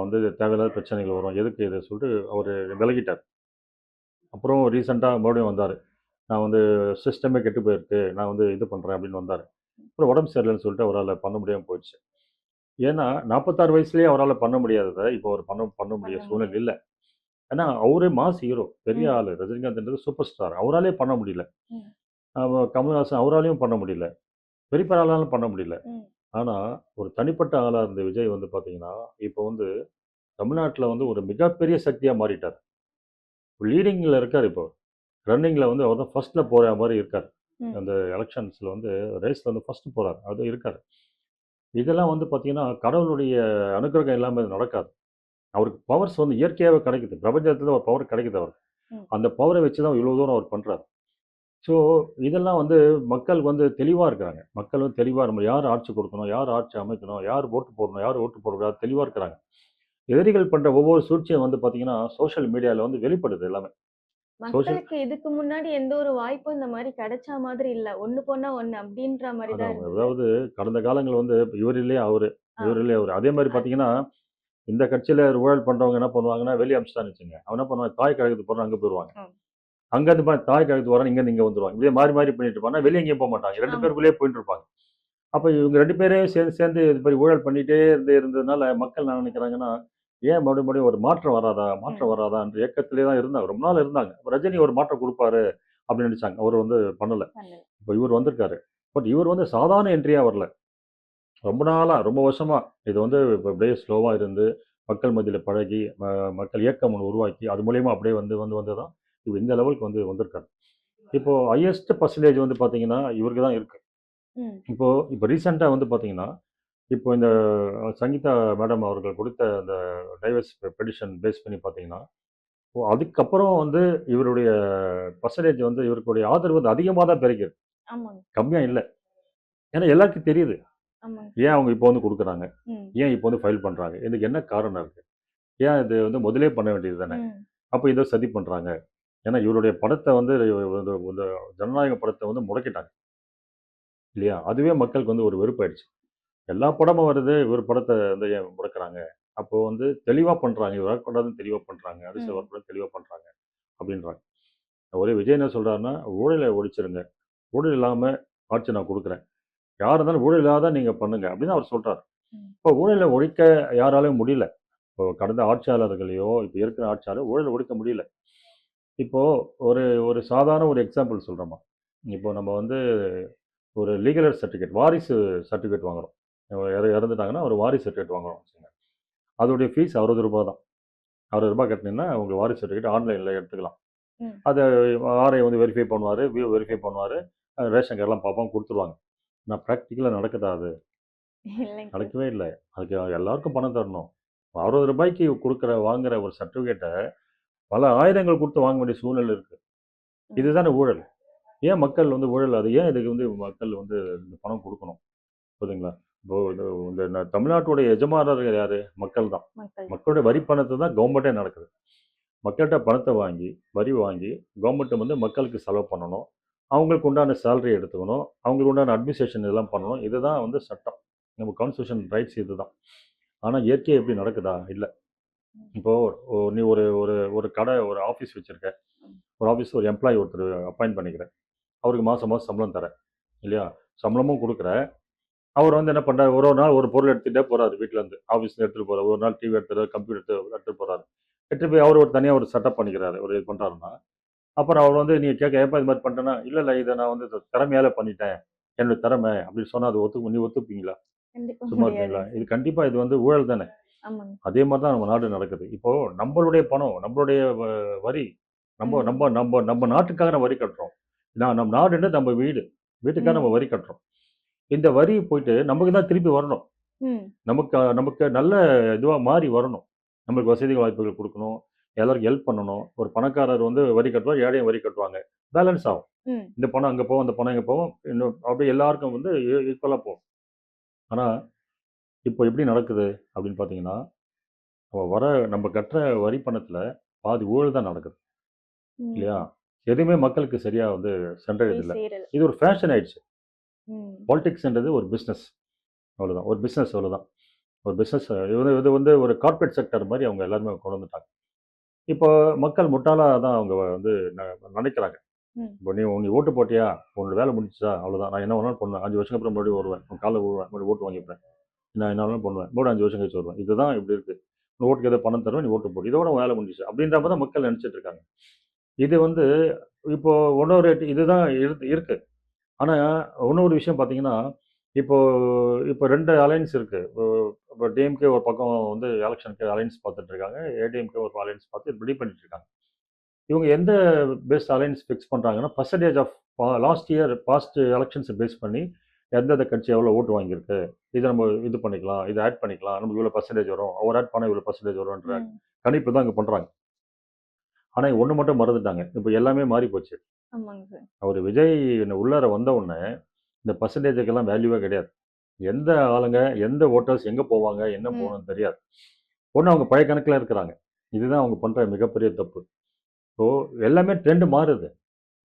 வந்து தேவையில்லாத பிரச்சனைகள் வரும். எதுக்கு இத சொல்லிட்டு அவரு விலகிட்டார். அப்புறம் ரீசென்ட்டா மறுபடியும் வந்தாரு. நான் வந்து சிஸ்டமே கெட்டு போயிருக்கு. நான் வந்து இது பண்றேன் அப்படின்னு வந்தாரு. அப்புறம் உடம்பு சரியில்லன்னு சொல்லிட்டு அவரால பண்ண முடியாம போயிடுச்சு. ஏன்னா 46 வயசுலயே அவரால பண்ண முடியாதத, இப்போ அவரு பண்ண பண்ண முடிய பண்ண சூழ்நிலை முடியாது. இல்ல. ஏன்னா அவரே மாஸ் ஹீரோ. பெரிய ம். ஆளு. ரஜினிகாந்த்ன்றது சூப்பர் ஸ்டார். அவராலயே பண்ண முடியல. ம். கமல்ஹாசன் அவராலயும் பண்ண முடியல. பெரிய பெரிய ஆளாலும் பண்ண முடியல. ம். ஆனா, ஒரு தனிப்பட்ட ஆளா இருந்த விஜய் வந்து பார்த்தீங்கன்னா, இப்போ வந்து தமிழ்நாட்டுல வந்து ஒரு மிகப்பெரிய சக்தியா மாறிட்டார். லீடிங்ல இருக்காரு இப்போ. ரன்னிங்ல வந்து அவர் தான் ஃபர்ஸ்ட்ல போற மாரி இருக்காரு. ம். அந்த எலக்ஷன்ஸ்ல வந்து ரேஸ்ல வந்து ஃபர்ஸ்ட் போறாரு. அது இருக்காரு. இதெல்லாம் வந்து பார்த்தீங்கன்னா, கடவுளுடைய அனுக்கிரகம் இல்லாம இது நடக்காது. அவருக்கு பவர்ஸ் வந்து இயற்கையாவே கிடைக்குது. பிரபஞ்சத்துல ஒரு பவர் கிடைக்குது அவருக்கு. ம். அந்த பவர வச்சு தான் இவ்வளோ தூரம் அவர் பண்றாரு. ஸோ, இதெல்லாம் வந்து மக்கள் வந்து தெளிவா இருக்கிறாங்க. மக்கள் வந்து தெளிவா நம்ம யார் ஆட்சி கொடுக்கணும், யார் ஆட்சி அமைக்கணும், யார் ஓட்டு போடணும், யார் ஓட்டு போடக்கூடாது தெளிவா இருக்கிறாங்க. எதிரிகள் பண்ற ஒவ்வொரு சூழ்ச்சியும் வந்து பார்த்தீங்கன்னா, சோசியல் மீடியால வந்து வெளிப்படுது எல்லாமே. சோசியல் மக்களுக்கு இதுக்கு முன்னாடி எந்த ஒரு வாய்ப்பும் இந்த மாரி கிடைச்ச மாதிரி இல்ல. ஒண்ணு போனா ஒண்ணு அப்டின்ற மாரி தான் அதான் இருந்தது. அதாவது கடந்த காலங்கள்ல வந்து இவர் இல்லையா அவரு, ஆ. இவர் இல்லையா அவரு. அதே மாரி அது பார்த்தீங்கன்னா, இந்த கட்சியில் ஊழல் பண்ணுறவங்க என்ன பண்ணுவாங்கன்னா வெளியே அமிச்சிட்டான்னு வச்சுங்க, அவன் என்ன பண்ணுவான், தாய் கழகத்துக்கு போகிறான் அங்கே போயிடுவாங்க. ம். அங்கேருந்து தாய் கழகத்துக்கு வரான், இங்கேருந்து இங்கே வந்துருவாங்க. இப்படியே மாறி மாறி பண்ணிட்டு இருப்பாங்க. வெளியே எங்கேயும் போக மாட்டாங்க. 2 ஆமா. பேருக்குள்ளேயே போயிட்டு இருப்பாங்க. அப்போ இவங்க 2 பேரே சேர்ந்து சேர்ந்து இது மாதிரி ஊழல் பண்ணிட்டே இருந்ததுனால மக்கள் என்ன நினைக்கிறாங்கன்னா, ஏன் மறுபடியும் மறுபடியும் ஒரு மாற்றம் வராதா? மாற்றம் ம். வராதான்ற ஏக்கத்திலே தான் இருந்தாங்க. ரொம்ப நாள் இருந்தாங்க. அப்ப ரஜினி ஒரு மாற்றம் குடுப்பாரு அப்படின்னு நினைச்சாங்க. அவரு வந்து பண்ணல. பண்ணல. இப்ப இவர் வந்திருக்காரு. பட் இவர் வந்து சாதாரண என்ட்ரியா வரல. ரொம்ப நாளா, ரொம்ப வருஷமா இது வந்து இப்ப அப்படியே ஸ்லோவா இருந்து, மக்கள் மத்தியில பழகி, மக்கள் இயக்கம் ஒண்ணு உருவாக்கி, அது மூலியமா அப்படியே வந்து வந்து வந்து தான் இப்ப இந்த லெவலுக்கு வந்து வந்திருக்காரு. இப்போ ஹையஸ்ட் பெர்சன்டேஜ் வந்து பார்த்தீங்கன்னா, இவருக்கு தான் இருக்கு. ம். இப்போ ரீசென்ட்டா வந்து பார்த்தீங்கன்னா, இப்போ இந்த சங்கீதா மேடம் அவர்கள் கொடுத்த அந்த டைவர்ஸ் பெட்டிஷன் பேஸ் பண்ணி பார்த்தீங்கன்னா, அதுக்கப்புறம் வந்து இவருடைய பெர்சன்டேஜ் வந்து இவருடைய ஆதரவு வந்து அதிகமா தான் பெருகியிருக்கு. ஆமாங்க. கம்மியா இல்ல. ஏன்னா எல்லாருக்கும் தெரியுது. ஆமாங்க. ஏன் அவங்க இப்போ வந்து குடுக்குறாங்க? ம். ஏன் இப்போ வந்து ஃபைல் பண்றாங்க? இதுக்கு என்ன காரணம் இருக்கு? ஏன் இது வந்து முதல்லயே பண்ண வேண்டியது தானே? ம். அப்ப இத சதி பண்றாங்க. ஏன்னா இவருடைய படத்த வந்து இந்த இந்த ஜனநாயக படத்த வந்து முடக்கிட்டாங்க. இல்லையா? அதுவே மக்களுக்கு வந்து ஒரு வெறுப்பாயிடுச்சு. எல்லா படமும் வருது. இவர் படத்த வந்து ஏன் முடக்குறாங்க? அப்போ வந்து தெளிவா பண்றாங்க. இவர் வரக்கூடாதுன்னு தெளிவா பண்றாங்க. அரசியல் ம். வரக்கூடாதுன்னு தெளிவா பண்றாங்க. அப்படின்றாங்க. ஒரே விஜய் என்ன சொல்றாருன்னா, ஊழல ஒழிச்சிருங்க. ஊழல் இல்லாம ஆட்சி நான் குடுக்குறேன். யாரா இருந்தாலும் ஊழல் இல்லாத நீங்க பண்ணுங்க. அப்படின்னு அவர் சொல்றாரு. ம். இப்போ ஊழல ஒழிக்க யாராலயும் முடியல. இப்போ கடந்த ஆட்சியாளர்களையோ, இப்ப இருக்கிற ஆட்சியாளர் ஊழல ஒழிக்க முடியல. இப்போ ஒரு ஒரு சாதாரண ஒரு எக்ஸாம்பிள் சொல்றேன்ம்மா. இப்போ நம்ம வந்து ஒரு லீகல் சர்டிஃபிகேட் வாரிசு சர்டிஃபிகேட் வாங்குறோம். இறந்துட்டாங்கன்னா ஒரு வாரிசு சர்டிஃபிகேட் வாங்குறோம் வச்சுக்கங்க. அதோடைய ஃபீஸ் ரூ. 60 தான். ரூ. 60 கட்டினீங்கன்னா உங்க வாரிசு சர்டிஃபிகேட் ஆன்லைன்ல எடுத்துக்கலாம். ம். அத ஆர்ஐ வந்து வெரிஃபை பண்ணுவாரு, விஓ வெரிஃபை பண்ணுவாரு. ரேஷன் கார்ட்லாம் பார்ப்பாங்க, குடுத்துருவாங்க. ஆனா பிராக்டிகலா நடக்குதா அது? இல்லைங்க சார். நடக்கவே இல்ல. அதுக்கு எல்லாருக்கும் பணம் தரணும். ரூ. 60க்கு வாங்குற ஒரு சர்டிஃபிகேட்ட பல ஆயிரங்கள் குடுத்து வாங்க வேண்டிய சூழ்நிலை இருக்கு. ம். இதுதானே ஊழல். ஏன் மக்கள் வந்து ஊழல் அது ஏன் இதுக்கு வந்து மக்கள் வந்து இந்த பணம் குடுக்கணும்? புரியுதுங்களா? இப்போ இந்த தமிழ்நாட்டுடைய எஜமானர்கள் யாரு? மக்கள் தான். மக்கள். மக்களுடைய வரி பணத்த தான் கவர்மெண்ட்டே நடக்குது. மக்கள்ட்ட பணத்த வாங்கி, வரி வாங்கி, கவர்மெண்ட் வந்து மக்களுக்கு செலவு பண்ணணும். அவங்களுக்கு உண்டான சேலரி எடுத்துக்கணும். அவங்களுக்கு உண்டான அட்மினிஸ்ட்ரேஷன் இதெல்லாம் பண்ணணும். இதுதான் வந்து சட்டம். நம்ம கான்ஸ்டிடியூஷன் ரைட்ஸ் இதுதான். ஆனா இயற்கையா எப்படி நடக்குதா? இல்ல. ம். இப்போ நீ ஒரு ஒரு ஒரு கடை, ஒரு ஆஃபீஸ் வச்சிருக்க. ம். ஒரு ஆஃபீஸ் ஒரு எம்ப்ளாயி ஒருத்தர் அப்பாயிண்ட் பண்ணிக்கிற. அவருக்கு மாசம் மாசம் சம்பளம் தர. இல்லையா? சம்பளமும் குடுக்குற. அவர் வந்து என்ன பண்றாரு, ஒரு ஒரு நாள் ஒரு பொருள் எடுத்துட்டே போறாரு வீட்லருந்து. ஆஃபீஸ்ல எடுத்துட்டு போறாரு. ஒரு நாள் டிவி எடுத்துட்டு, கம்ப்யூட்டர் எடுத்துட்டு போறாரு. எடுத்துட்டு போய் அவரு ஒரு தனியா ஒரு செட்டப் பண்ணிக்கிறாரு. ஒரு இது பண்றாருன்னா, அப்புறம் அவர் வந்து நீங்க கேட்க ஏன்பா இது மாரி பண்ட்டேன்னா, இல்ல, இல்ல இத நான் வந்து திறமையால பண்ணிட்டேன். என்னோட திறமை அப்படின்னு சொன்னா அது நீ ஒத்துப்பீங்களா? கண்டிப்பா சும்மா இருப்பீங்களா? முடியாதுங்க இது சார். கண்டிப்பா இது வந்து ஊழல் தானே. ஆமாங்க. அதே மாரி தான் நம்ம நாடு நடக்குது. இப்போ நம்மளுடைய பணம், நம்மளுடைய வரி, நம்ம ம். நம்ம நம்ம நம்ம நாட்டுக்காக நம்ம வரி கட்டுறோம். நம்ம நாடுன்றது நம்ம வீடு. வீட்டுக்காக நம்ம ம். வரி கட்டுறோம். இந்த வரி போயிட்டு நமக்கு தான் திருப்பி வரணும். ம். நமக்கு நமக்கு நல்ல இதுவா மாறி வரணும். நம்மளுக்கு வசதி வாய்ப்புகள் குடுக்கணும். எல்லாருக்கும் ஹெல்ப் பண்ணணும். ஒரு பணக்காரர் வந்து வரி கட்டுவார், ஏழையும் வரி கட்டுவாங்க. பேலன்ஸ் ஆகும். ம். இந்த பணம் அங்க போகும், அந்த பணம் இங்க போகும். இன்னும் அப்படியே எல்லாருக்கும் வந்து ஈக்குவலா போகும். ஆனா, இப்போ எப்படி நடக்குது அப்படின்னு பார்த்தீங்கன்னா, நம்ம கட்டுற வரி பணத்துல பாதி ஊழல் தான் நடக்குது. இல்லையா? ம். எதுவுமே மக்களுக்கு சரியா வந்து போய் சென்றடையதில்ல. சேரல. இது ஒரு ஃபேஷன் ஆயிடுச்சு. ம். பாலிடிக்ஸ்ன்றது ஒரு பிசினஸ். அவ்வளோதான். ஒரு பிசினஸ் அவ்வளோதான். ஒரு பிசினஸ் இது வந்து இது வந்து ஒரு கார்ப்பரேட் செக்டார் மாரி அவங்க எல்லாருமே கொண்டு வந்துட்டாங்க. இப்போ மக்கள் முட்டாளா தான் அவங்க வந்து நெனைக்கிறாங்க. ம். இப்போ நீ நீ ஓட்டு போட்டியா? உன்னோட வேலை முடிஞ்சுச்சா? அவ்வளோதான். நான் என்ன வேணாலும் பண்ணுவேன். 5 வருஷத்துக்கு அப்புறம் மறுபடியும் வருவேன். உன் கால்ல விழுவேன். மறுபடியும் ஓட்டு வாங்கிப்பேன். நான் என்ன வேணாலும் பண்ணுவேன். மறுபடியும் 5 வருஷம் கழிச்சு வருவேன். இதுதான் இப்படி இருக்கு. உன் ஓட்டுக்கு ஏதோ பணம் தருவேன். நீ ஓட்டு போடு. இதோட உன் வேலை முடிஞ்சுச்சு. அப்படின்ற மாரி தான் மக்கள் நெனைச்சுட்டு இருக்காங்க. இது வந்து இப்போ இன்னொரு இதுதான் இருக்கு. ஆனா, இன்னொரு விஷயம் பார்த்தீங்கன்னா, இப்போ இப்போ 2 அலையன்ஸ் இருக்கு. இப்போ டிஎம்கே ஒரு பக்கம் வந்து எலக்ஷனுக்கு அலையன்ஸ் பார்த்துட்டு இருக்காங்க. ஏடிஎம்கே ஒரு அலையன்ஸ் பார்த்து ரெடி பண்ணிட்டு இருக்காங்க. இவங்க எந்த பெஸ்ட் அலையன்ஸ் ஃபிக்ஸ் பண்றாங்கன்னா, பெர்சன்டேஜ் ஆஃப் பாஸ்ட் எலக்ஷன்ஸ பேஸ் பண்ணி எந்தெந்த கட்சி எவ்வளோ ஓட்டு வாங்கியிருக்கு. இத நம்ம இது பண்ணிக்கலாம். இத ஆட் பண்ணிக்கலாம். நமக்கு இவ்வளோ பெர்சன்டேஜ் வரும். அவர் ஆட் பண்ணா இவ்வளோ பெர்சன்டேஜ் வரும்ன்ற ம். கணிப்பு தான் இங்க பண்றாங்க. ஆனா, ஒண்ணு மட்டும் மறந்துட்டாங்க. இப்ப எல்லாமே மாறி போச்சு. ஆமாங்க சார். அவரு விஜய் உள்ளார வந்த உடனே இந்த பெர்சன்டேஜுக்கெல்லாம் வேல்யூவே கிடையாது. எந்த ஆளுங்க, எந்த வோட்டர்ஸ் எங்க போவாங்க, என்ன ம். போகணும்னு தெரியாது. ஒண்ணு அவங்க பழைய கணக்குல இருக்கிறாங்க. இதுதான் அவங்க பண்ற மிகப்பெரிய தப்பு. இப்போ எல்லாமே ட்ரெண்ட் மாறுது.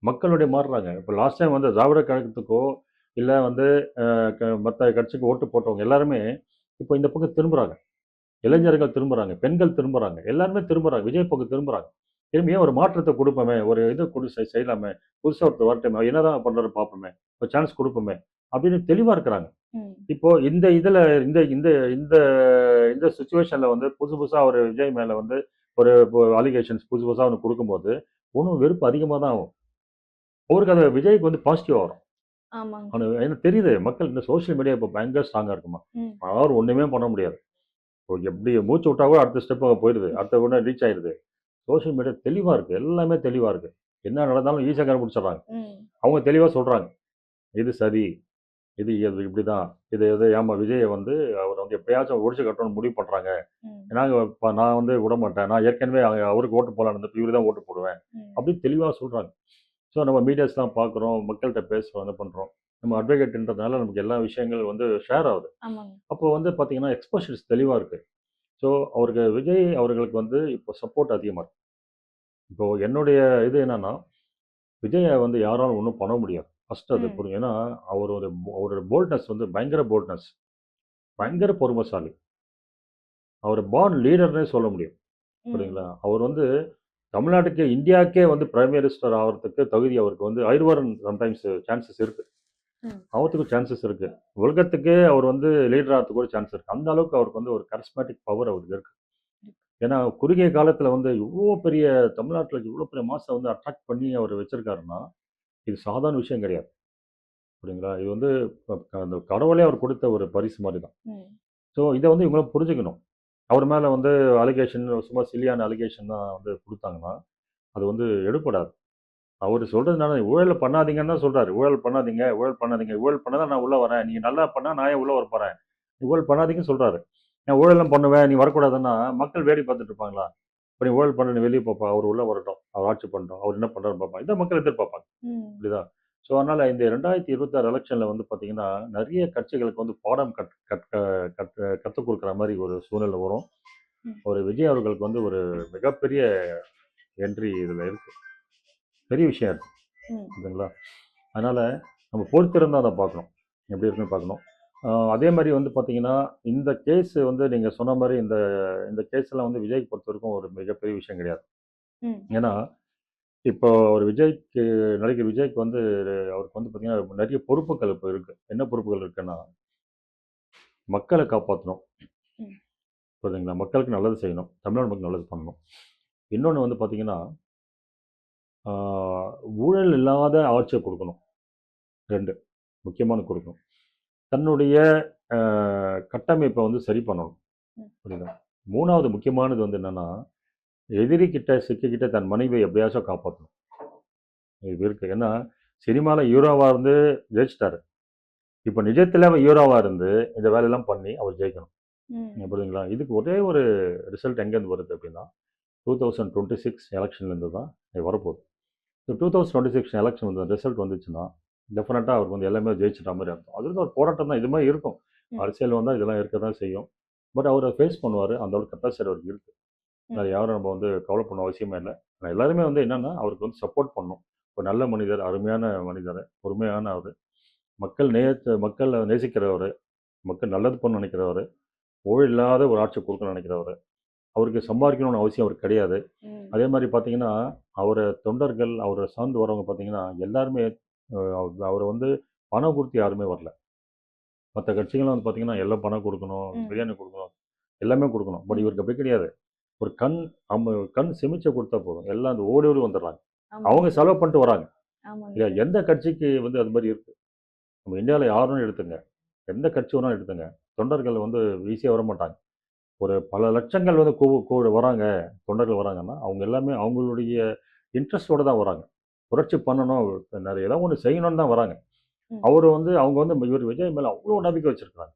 மக்களுடைய மாறுறாங்க. இப்போ லாஸ்ட் டைம் வந்து திராவிட கழகத்துக்கோ, இல்ல வந்து மத்த கட்சிக்கு ஓட்டு போட்டவங்க எல்லாருமே இப்போ இந்த பக்கம் திரும்புறாங்க. இளைஞர்கள் திரும்புறாங்க, பெண்கள் திரும்புறாங்க, எல்லாருமே திரும்புறாங்க, விஜய் பக்கம் திரும்புறாங்க. திரும்பி ஏன் ஒரு மாற்றத்தை கொடுப்போமே, ஒரு இது செய்யலாமே, புதுசா ஒருத்தர் வரட்டுமே, என்னதான் பண்றாரு பார்ப்போமே, ஒரு சான்ஸ் கொடுப்போமே அப்படின்னு தெளிவா இருக்கிறாங்க. ம். இப்போ இந்த இதுல இந்த இந்த இந்த இந்த சுச்சுவேஷன்ல வந்து புதுசு புதுசா ஒரு விஜய் மேல வந்து ஒரு அலிகேஷன்ஸ் புதுசு புதுசா ஒன்று கொடுக்கும்போது இன்னும் வெறுப்பு அதிகமாக தான் ஆகும். அவருக்கு அந்த விஜய்க்கு வந்து பாசிட்டிவ் வரும். ஆமாங்க. அவனுக்கு எனக்கு தெரியுது மக்கள் இந்த சோஷியல் மீடியா இப்போ பயங்கர ஸ்ட்ராங்கா இருக்குமா. ம். யாரும் ஒண்ணுமே பண்ண முடியாது. இப்போ எப்படி மூச்சு விட்டா கூட அடுத்த ஸ்டெப் அங்கே போயிடுது, அடுத்த உடனே ரீச் ஆயிடுது. சோஷியல் மீடியா தெளிவா இருக்கு, எல்லாமே தெளிவா இருக்கு. என்ன நடந்தாலும் ஈஸியாக கண்டுபிடிச்சிடுறாங்க. ம். அவங்க தெளிவா சொல்றாங்க, இது சரி, இது இப்படிதான், இது இது ஏமா விஜயை வந்து அவர் வந்து எப்படியாச்சும் ஒழிச்சு கட்டணும்னு முடிவு பண்றாங்க. ம். நான் வந்து விட மாட்டேன், நான் ஏற்கனவே அவருக்கு ஓட்டு போடலான்னு இருந்தப்ப இவரு தான் ஓட்டு போடுவேன் ம். அப்படின்னு தெளிவா சொல்றாங்க. ஸோ நம்ம மீடியாஸ்லாம் பார்க்குறோம், மக்கள்கிட்ட பேசுகிறோம், என்ன பண்ணுறோம். நம்ம அட்வொகேட்ன்றதுனால நமக்கு எல்லா விஷயங்கள் வந்து ஷேர் ஆகுது. ஆமாங்க. அப்போ வந்து பார்த்தீங்கன்னா எக்ஸ்போஷர்ஸ் தெளிவாக இருக்கு. ஸோ அவருக்கு விஜய் அவர்களுக்கு வந்து இப்போ சப்போர்ட் அதிகமாக இருக்கு. இப்போ என்னுடைய இது என்னன்னா, விஜயை வந்து யாராலும் ஒன்றும் பண்ண முடியாது. ஃபர்ஸ்ட் அது ம். புரியும். ஏன்னா அவரோட போல்ட்னஸ் வந்து பயங்கர போல்ட்னஸ், பயங்கர பொறுமைசாலி. அவர் பார்ன் லீடர்னே சொல்ல முடியும். ம். புரியுங்களா? அவர் வந்து தமிழ்நாட்டுக்கு, இந்தியாவுக்கே வந்து பிரைம் மினிஸ்டர் ஆகிறதுக்கு தகுதி அவருக்கு வந்து ஆயிடுவாருன்னு சம்டைம்ஸ் சான்சஸ் இருக்கு. ம். ஆவறதுக்கும் சான்சஸ் இருக்கு. உலகத்துக்கே அவர் வந்து லீடர் ஆகிறதுக்கு கூட சான்ஸ் இருக்கு. அந்த அளவுக்கு அவருக்கு வந்து ஒரு கரிஸ்மேட்டிக் பவர் அவருக்கு இருக்கு. ஏன்னா குறுகிய காலத்துல வந்து இவ்வளோ பெரிய தமிழ்நாட்டுல இவ்வளோ பெரிய மாஸை வந்து அட்ராக்ட் பண்ணி அவர் வச்சிருக்காருன்னா, இது சாதாரண விஷயம் கிடையாது. புரியுங்களா? இது வந்து அந்த கடவுளே அவர் கொடுத்த ஒரு பரிசு மாதிரி தான். ம். ஸோ இதை வந்து இவங்களும் புரிஞ்சுக்கணும். அவர் மேல வந்து அலிகேஷன் சும்மா சில்லியான அலிகேஷன் தான் வந்து குடுத்தாங்கன்னா, அது வந்து எடுபடாது. அவரு சொல்றது என்னன்னா, ஊழல் பண்ணாதீங்கன்னு தான் சொல்றாரு. ஊழல் பண்ணாதீங்க, ஊழல் பண்ணாதீங்க. ஊழல் பண்ணா தான் நான் உள்ள வரேன். நீங்க நல்லா பண்ணா நான் ஏன் உள்ள வரப்போறேன்? ஊழல் பண்ணாதீங்கன்னு சொல்றாரு. நான் ஊழல்லாம் பண்ணுவேன், நீ வரக்கூடாதுன்னா, மக்கள் வேடிக்கை பார்த்துட்டு இருப்பாங்களா? இப்ப நீ ஊழல் பண்ண நீ வெளிய போப்பா. அவர் உள்ள வரட்டும். அவர் ஆட்சி பண்ணட்டும். அவர் என்ன பண்றாருன்னு பார்ப்பாங்க. இதான் மக்கள் எதிர்பார்ப்பாங்க. ம். புரியுதா? ஸோ அதனால இந்த 2026 எலக்ஷன்ல வந்து பார்த்தீங்கன்னா, நெறைய கட்சிகளுக்கு வந்து பாடம் கற் கற்க கற் கத்துக் குடுக்குற மாரி ஒரு சூழ்நிலை வரும். ம். ஒரு விஜய் அவர்களுக்கு வந்து ஒரு மிகப்பெரிய என்ட்ரி இதுல இருக்கு. பெரிய விஷயம் இருக்கு. ம். புரியுதுங்களா? அதனால நம்ம பொறுத்திருந்து தான் அத பார்க்கணும். எப்படி இருக்குன்னு பார்க்கணும். அதே மாரி வந்து பார்த்தீங்கன்னா, இந்த கேஸ் வந்து நீங்க சொன்ன மாரி இந்த இந்த கேஸ்லாம் வந்து விஜய்க்கு பொறுத்தவரைக்கும் ஒரு மிகப்பெரிய விஷயம் கிடையாது. ம். ஏன்னா, இப்போ ஒரு நடிகர் விஜய்க்கு வந்து அவருக்கு வந்து பார்த்தீங்கன்னா, நெறைய பொறுப்புகள் இப்ப இருக்கு. என்ன பொறுப்புகள் இருக்குன்னா, மக்கள காப்பாத்தணும். ம். புரியுதுங்களா? மக்களுக்கு நல்லது செய்யணும். தமிழ்நாடு மக்களுக்கு நல்லது பண்ணணும். இன்னொன்னு வந்து பார்த்தீங்கன்னா, ஆ ஊழல் இல்லாத ஆட்சிய குடுக்கணும். 2 முக்கியமான குடுக்கணும். தன்னுடைய அ கட்டமைப்ப வந்து சரி பண்ணணும். ம். புரியுதா? 3வது முக்கியமானது வந்து என்னன்னா, எதிரி கிட்ட சிக்கிக்கிட்ட தன் மனைவிய எப்படியாச்சும் காப்பாத்தணும். இது இருக்கு. ஏன்னா, சினிமால ஹீரோவா இருந்து ஜெயிச்சுட்டாரு. இப்ப நிஜத்துல அவன் ஹீரோவா இருந்து இந்த வேலையெல்லாம் பண்ணி அவர் ஜெயிக்கணும். ம். புரியுதுங்களா? இதுக்கு ஒரே ஒரு ரிசல்ட் எங்கேருந்து வருது அப்படின்னா, 2026 எலக்ஷன்லேருந்து தான் இது வரப்போகுது. இந்த 2026 எலக்ஷன் வந்து ரிசல்ட் வந்துச்சுன்னா, டெஃபினட்டா அவருக்கு வந்து எல்லாமே ஜெயிச்சுட்ட மாரி அர்த்தம். அது வந்து ஒரு போராட்டம் தான். இது மாரி இருக்கும். ம். அரசியல் வந்தா இதெல்லாம் இருக்க தான் செய்யும். பட் அவர் அத ஃபேஸ் பண்ணுவாரு. அந்த அளவுக்கு கெப்பாசிட்டி அவருக்கு இருக்கு. ம். அது யாரும் நம்ம வந்து கவலை பண்ண அவசியமே இல்ல. ஆனா எல்லாருமே வந்து என்னன்னா, அவருக்கு வந்து சப்போர்ட் பண்ணணும். ஒரு நல்ல மனிதர், அருமையான மனிதர், பொறுமையான அவரு, மக்கள நேசிக்கிறவரு, மக்கள் நல்லது பண்ண நினைக்கிறவரு, ஊழல் இல்லாத ஒரு ஆட்சி குடுக்கணும்னு நினைக்கிறவரு. அவருக்கு சம்பாதிக்கணும்னு அவசியம் அவருக்கு கிடையாது. ம். அதே மாரி பார்த்தீங்கன்னா, தொண்டர்கள், அவர சார்ந்து வரவங்க பார்த்தீங்கன்னா, எல்லாருமே அவர வந்து பணம் குடுத்து யாருமே வரல. மத்த கட்சிகள்லாம் வந்து பார்த்தீங்கன்னா, எல்லாம் பணம் குடுக்கணும், ம். பிரியாணி குடுக்கணும், எல்லாமே குடுக்கணும். பட் ம். இவருக்கு அப்படி கிடையாது. ஒரு கண் சிமிச்ச குடுத்தா போதும். எல்லாம் அந்த ஓடி ஓடி வந்துடுறாங்க. ஆமாங்க. அவங்க செலவு பண்ணிட்டு வராங்க. ஆமாங்க இல்லையா? சார். எந்த கட்சிக்கு வந்து அது மாரி இருக்கு? நம்ம இந்தியால யாருன்னு எடுத்துங்க. எந்த கட்சி வேணாலும் எடுத்துங்க. தொண்டர்கள் வந்து ஈஸியா வரமாட்டாங்க. ஒரு பல லட்சங்கள் வந்து கூட வராங்க, தொண்டர்கள் வராங்கன்னா, அவங்க எல்லாமே அவங்களுடைய இன்ட்ரெஸ்ட்டோட தான் வராங்க. புரட்சி பண்ணணும், நிறைய ஏதோ ஒண்ணு செய்யணும்னு தான் வராங்க. ம். அவங்க வந்து இவர் விஜய் மேல அவ்ளோ நம்பிக்கை வச்சிருக்காங்க.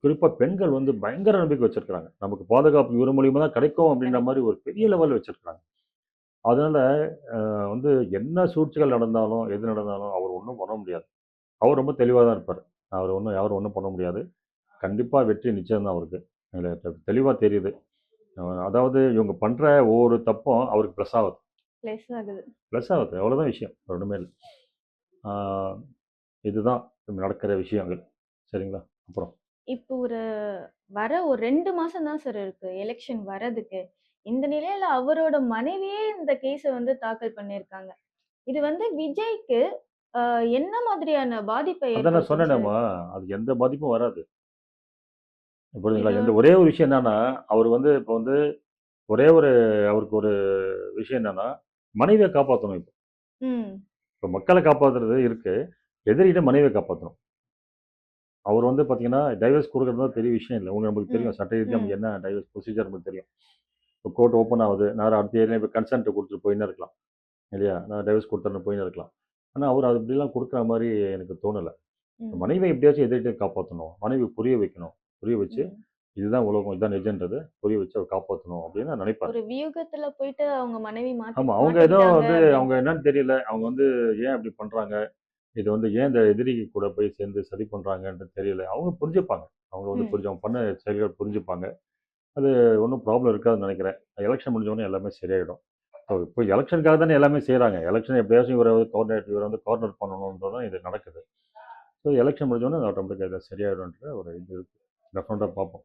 குறிப்பா பெண்கள் வந்து பயங்கர நம்பிக்கை வச்சிருக்காங்க. நமக்கு பாதுகாப்பு இவர் மூலியமா தான் கிடைக்கும் அப்படின்ற கரெக்ட். மாரி ஒரு பெரிய லெவல்ல வச்சிருக்காங்க. அதனால வந்து என்ன சூழ்ச்சிகள் நடந்தாலும், எது நடந்தாலும் அவர் ஒண்ணும் பண்ண முடியாது. அவர் ரொம்ப தெளிவா தான் இருப்பாரு. அவர யாரும் ஒண்ணும் பண்ண முடியாது. கண்டிப்பா வெற்றி நிச்சயம் தான் அவருக்கு. இதுல தெளிவா தெரியுது. அதாவது இவங்க பண்ற ஒவ்வொரு தப்பும் அவருக்கு ப்ளஸ் ஆகுது. லெஸ் ஆகுது. ப்ளஸ் ஆகுது. அவ்வளோதான் விஷயம். வேற ஒண்ணுமே இல்ல. ஆ இதுதான் நடக்கிற விஷயங்கள். சரிங்களா? அப்புறம் இப்போ ஒரு 2 மாசம் தான் சார் இருக்கு எலெக்ஷன் வரதுக்கு. இந்த நிலையில அவரோட மனைவியே இந்த கேஸ தாக்கல் பண்ணியிருக்காங்க. இது விஜய்க்கு அ என்ன மாதிரியான பாதிப்பை அதான் நான் ஏற்படுத்தும் சார்? சொன்னேனேம்மா, அதுக்கு எந்த பாதிப்பும் வராது. புரியுதுங்களா? இது ஒரே ஒரு விஷயம் என்னன்னா, அவர் இப்போ ஒரே ஒரு அவருக்கு ஒரு விஷயம் என்னன்னா, மனைவிய காப்பாத்தணும் இப்போ. ம், இப்போ மக்கள காப்பாத்துறது இருக்கு. எதிரிட்ட மனைவிய காப்பாத்தணும். அவர் பார்த்தீங்கன்னா, டைவர்ஸ் குடுக்குறது பெரிய விஷயம் இல்ல. நமக்கு ம், தெரியும். சட்ட ரீதியா நமக்கு ம், என்ன டைவர்ஸ் ப்ரொசீஜர் நமக்கு தெரியும். இப்போ கோர்ட் ஓப்பன் ஆவுது. நேரா அடுத்த ஏரியா இப்போ கன்சென்ட் குடுத்துட்டு போயின்னே இருக்கலாம். இல்லையா? நான் டைவர்ஸ் குடுத்துறேன்னு போயின்னே இருக்கலாம். ஆனா, அவரு அது அப்படிலாம் குடுக்குற மாரி எனக்கு தோணல. ம், மனைவிய எப்படியாச்சும் எதிரிட்ட காப்பாத்தணும். மனைவிய புரிய வைக்கணும். புரிய வச்சு, ம். இதுதான் உலகம், இதுதான் நிஜம்ன்றத புரிய வச்சு அவர் காப்பாத்தணும் அப்படின்னு நான் நினைப்பாரு. ஒரு வியூகத்துல போயிட்டு அவங்க மனைவி ஆமா. அவங்க ஏதோ மாட்டிக்கிட்டாங்க அவங்க அப்படின்னு. என்னன்னு தெரியல. அவங்க ஏன் அப்படி பண்றாங்க? இது ஏன் இந்த எதிரி கூட போய் சேர்ந்து சதி பண்றாங்கன்றது தெரியல. அவங்க புரிஞ்சுப்பாங்க. அவங்க ம், அவங்க பண்ண செயல்கள் புரிஞ்சுப்பாங்க. அது ஒண்ணும் ப்ராப்ளம் இருக்காதுன்னு நெனைக்கிறேன். எலக்ஷன் முடிஞ்ச உடனே எல்லாமே சரியாயிடும். இப்போ எலக்ஷனுக்காக தானே எல்லாமே செய்றாங்க. எலக்ஷன் எப்படியாச்சும் இவர கார்னர் பண்ணணும்ன்றது தான் இது நடக்குது. ஸோ எலக்ஷன் முடிஞ்ச உடனே அது ஆட்டோமேட்டிக்கா இது சரியாயிடும்ன்ற ஒரு இது இருக்கு. டெஃபினட்டா பார்ப்போம்.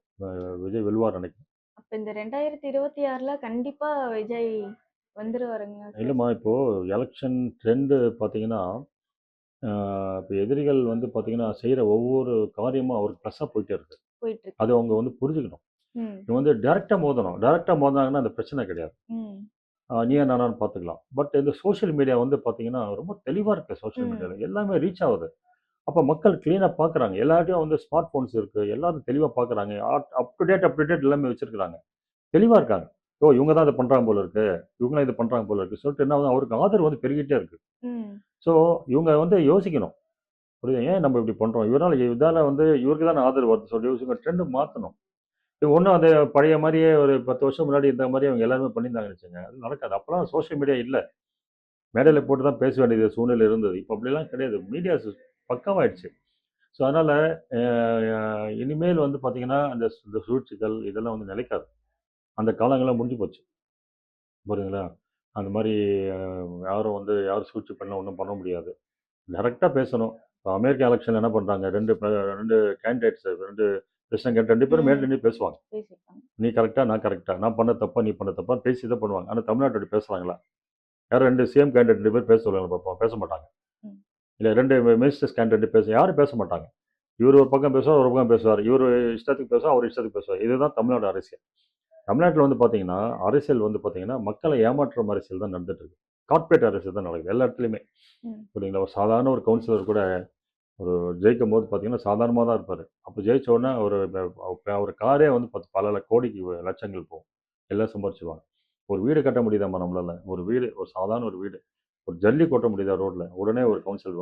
விஜய் வெல்வார்ன்னு நெனைக்கிறேன். அப்ப இந்த 2026ல கண்டிப்பா விஜய் வந்துருவாருங்களா சார்? இல்லம்மா, இப்போ எலக்ஷன் ட்ரெண்ட் பார்த்தீங்கன்னா, ஆ இப்ப எதிரிகள் பார்த்தீங்கன்னா, செய்ற ஒவ்வொரு காரியமும் அவருக்கு ப்ளஸ்ஸா போயிட்டே இருக்கு. போயிட்டு அது இருக்கு. அவங்க புரிஞ்சுக்கணும். ம், இவங்க டைரக்ட்டா மோதணும். டைரக்ட்டா மோதுனாங்கன்னா அந்த பிரச்சனை கிடையாது. ம், நீயா நானான்னு பார்த்துக்கலாம். பட் இந்த சோசியல் மீடியா பார்த்தீங்கன்னா, ரொம்ப தெளிவா இருக்கு சோசியல் ம், மீடியால. எல்லாமே ரீச் ஆகுது. அப்ப மக்கள் கிளீனா பார்க்குறாங்க. எல்லார்ட்டயும் ஸ்மார்ட் ஃபோன்ஸ் இருக்கு. எல்லாரும் தெளிவா பார்க்குறாங்க. அப் டு டேட் எல்லாமே வச்சிருக்காங்க. தெளிவா இருக்காங்க. ஓ! இவங்க தான் இத பண்றாங்க போல இருக்கு. இவங்கலாம் இது பண்றாங்க போல இருக்கு. சொல்லிட்டு என்ன ஆகுது, அவருக்கு ஆதரவு பெருகிட்டே இருக்கு. ம், ஸோ இவங்க யோசிக்கணும். புரியுதா? ஏன் நம்ம இப்படி பண்றோம்? இதால இவருக்கு தானே ஆதரவு வருது சொல்லி யோசிக்கணும். ட்ரெண்ட் மாத்தணும். இது ஒண்ணும் அந்த பழைய மாரியே ஒரு 10 வருஷம் முன்னாடி இருந்த மாரி அவங்க எல்லாருமே பண்ணியிருந்தாங்கன்னு வச்சுக்கங்க. அது நடக்காது. அப்பலாம் சோசியல் மீடியா இல்ல. மேடையில ம். போட்டு தான் பேச வேண்டியது சூழ்நிலை இருந்தது. இப்ப அப்படிலாம் கிடையாது. மீடியாஸ் பக்காவாயிடுச்சு. ஸோ அதனால அ அ இனிமேல் பார்த்தீங்கன்னா, இந்த சூழ்ச்சிகள் இதெல்லாம் நிலைக்காது. அந்த காலங்கள்லாம் முடிஞ்சு போச்சு. புரியுதுங்களா? அந்த மாரி அ யாரும் யாரும் சூழ்ச்சி பண்ணா ஒண்ணும் பண்ண முடியாது. டைரக்ட்டா பேசணும். இப்ப அமெரிக்கா எலக்ஷன்ல என்ன பண்றாங்க? 2 கேண்டிடேட்ஸ் 2 பிரசிடென்ட் கேண்டிடேட் 2 பேரும் ம். மேல நின்னு பேசுவாங்க. பேசியிருக்காங்க. நீ கரெக்ட்டா, நான் கரெக்ட்டா. நான் பண்ணது தப்பா, நீ பண்ணது தப்பான்னு பேசி தான் பண்ணுவாங்க. ஆனா தமிழ்நாட்டுல அப்படி பேசுறாங்களா? யாரும் 2 சேம் கேண்டிடேட் 2 பேர் பேச சொல்லுங்க பார்ப்போம். பேச மாட்டாங்க. ம். இல்ல 2 மினிஸ்டர்ஸ் கேண்டிடேட் யாரும் பேச மாட்டாங்க. இவரு ஒரு பக்கம் பேசுவார், ஒரு பக்கம் பேசுவார். இவரு இஷ்டத்துக்கு பேசுவார், அவர் இஷ்டத்துக்கு பேசுவார். இதுதான் தமிழ்நாடு அரசியல். தமிழ்நாட்டுல பார்த்தீங்கன்னா, அரசியல் பார்த்தீங்கன்னா, மக்களை ஏமாற்றும் அரசியல் தான் நடந்துட்டு இருக்கு. கார்ப்பரேட் அரசியல் தான் நடக்குது. எல்லா இடத்துலயுமே. ம். புரியுதுங்களா? ஒரு சாதாரண ஒரு கவுன்சிலர் கூட ஒரு ஜெயிக்கும்போது பார்த்தீங்கன்னா, சாதாரணமா தான் இருப்பாரு. அப்ப ஜெயிச்ச உடனே ஒரு காரே பல கோடிக்கு லட்சங்கள் போகும். எல்லாம் சம்பாரிச்சுருவாங்க. ஒரு வீடு கட்ட முடியுதாம்மா நம்மளால? ஒரு வீடு, ஒரு சாதாரண ஒரு வீடு. ஒரு ஜல்லி கொட்ட முடியுதா ரோட்ல? உடனே ஒரு கவுன்சிலர்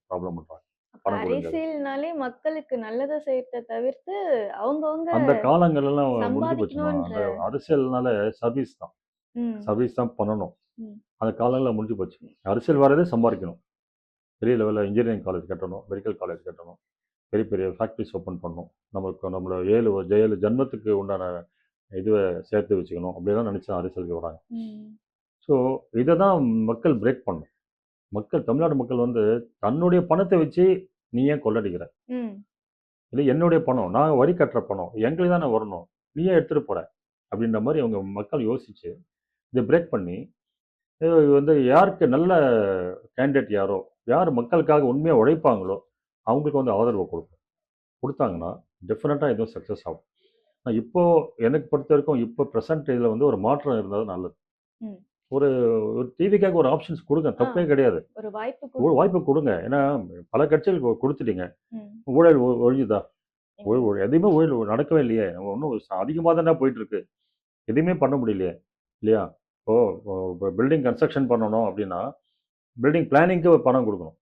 ப்ராப்ளம் பண்றாங்க. அப்ப பணம் கொடுங்கன்னு. அரசியல்னாலே மக்களுக்கு நல்லத செய்யறத தவிர்த்து, அவங்கவங்க அந்த காலங்கள் எல்லாம் முடிஞ்சு போச்சும்மா. சம்பாதிக்கணுன்ற அந்த அரசியல்னால சர்வீஸ் தான். ம், சர்வீஸ் தான் பண்ணணும். ம், அந்த காலங்கள்லாம் முடிஞ்சு போச்சு. அரசியல் வரதே சம்பாரிக்கணும். பெரிய லெவல்ல இன்ஜினியரிங் காலேஜ் கட்டணும், மெடிக்கல் காலேஜ் கட்டணும், பெரிய பெரிய ஃபேக்டரிஸ் ஓப்பன் பண்ணணும். நம்மள 7 ஜென்மத்துக்கு உண்டான இதுவ சேர்த்து வச்சுக்கணும். அப்படிலாம் நினைச்சு தான் அரசியலுக்கு வராங்க. ம், ஸோ இத தான் மக்கள் பிரேக் பண்ணணும். தமிழ்நாடு மக்கள் தன்னுடைய பணத்த வச்சு நீ ஏன் கொள்ளடிக்கிற? ம், இது என்னுடைய பணம். நான் வரி கட்டுற பணம். எங்களுக்கு தானே வரணும். நீ ஏன் எடுத்துட்டு போற? அப்படின்ற மாரி அவங்க மக்கள் யோசிச்சு, இத பிரேக் பண்ணி, இது யாருக்கு நல்ல கேண்டிடேட் யாரோ, யார் மக்களுக்காக உண்மையா உழைப்பாங்களோ, அவங்களுக்கு ஆதரவு கொடுக்கணும். குடுத்தாங்கன்னா, டெஃபினட்டா இதுவும் சக்சஸ் ஆகும். இப்போ எனக்கு பொறுத்தவரைக்கும் இப்போ பிரசன்ட் இதில ஒரு மாற்றம் இருந்தா தான் நல்லது. ம். ஒரு ஒரு டிவிக்காக ஒரு ஆப்ஷன்ஸ் குடுங்க. ஆ, தப்பே கிடையாது. ஒரு வாய்ப்பு ஒரு குடுங்க. வாய்ப்பு குடுங்க. ஏன்னா, பல கட்சிகளுக்கு குடுத்துட்டீங்க. ம். ஊழல் ஒழிஞ்சுதா? இல்ல சார். எதையுமே ஊழல் நடக்கவே இல்லையே! ஒண்ணும் அதிகமா தானே போயிட்டு இருக்கு. எதுவுமே பண்ண முடியலையே! இல்லையா? இப்போ பில்டிங் கன்ஸ்ட்ரக்ஷன் பண்ணணும் அப்டின்னா, பில்டிங் பிளானிங்க்கு பணம் குடுக்கணும்.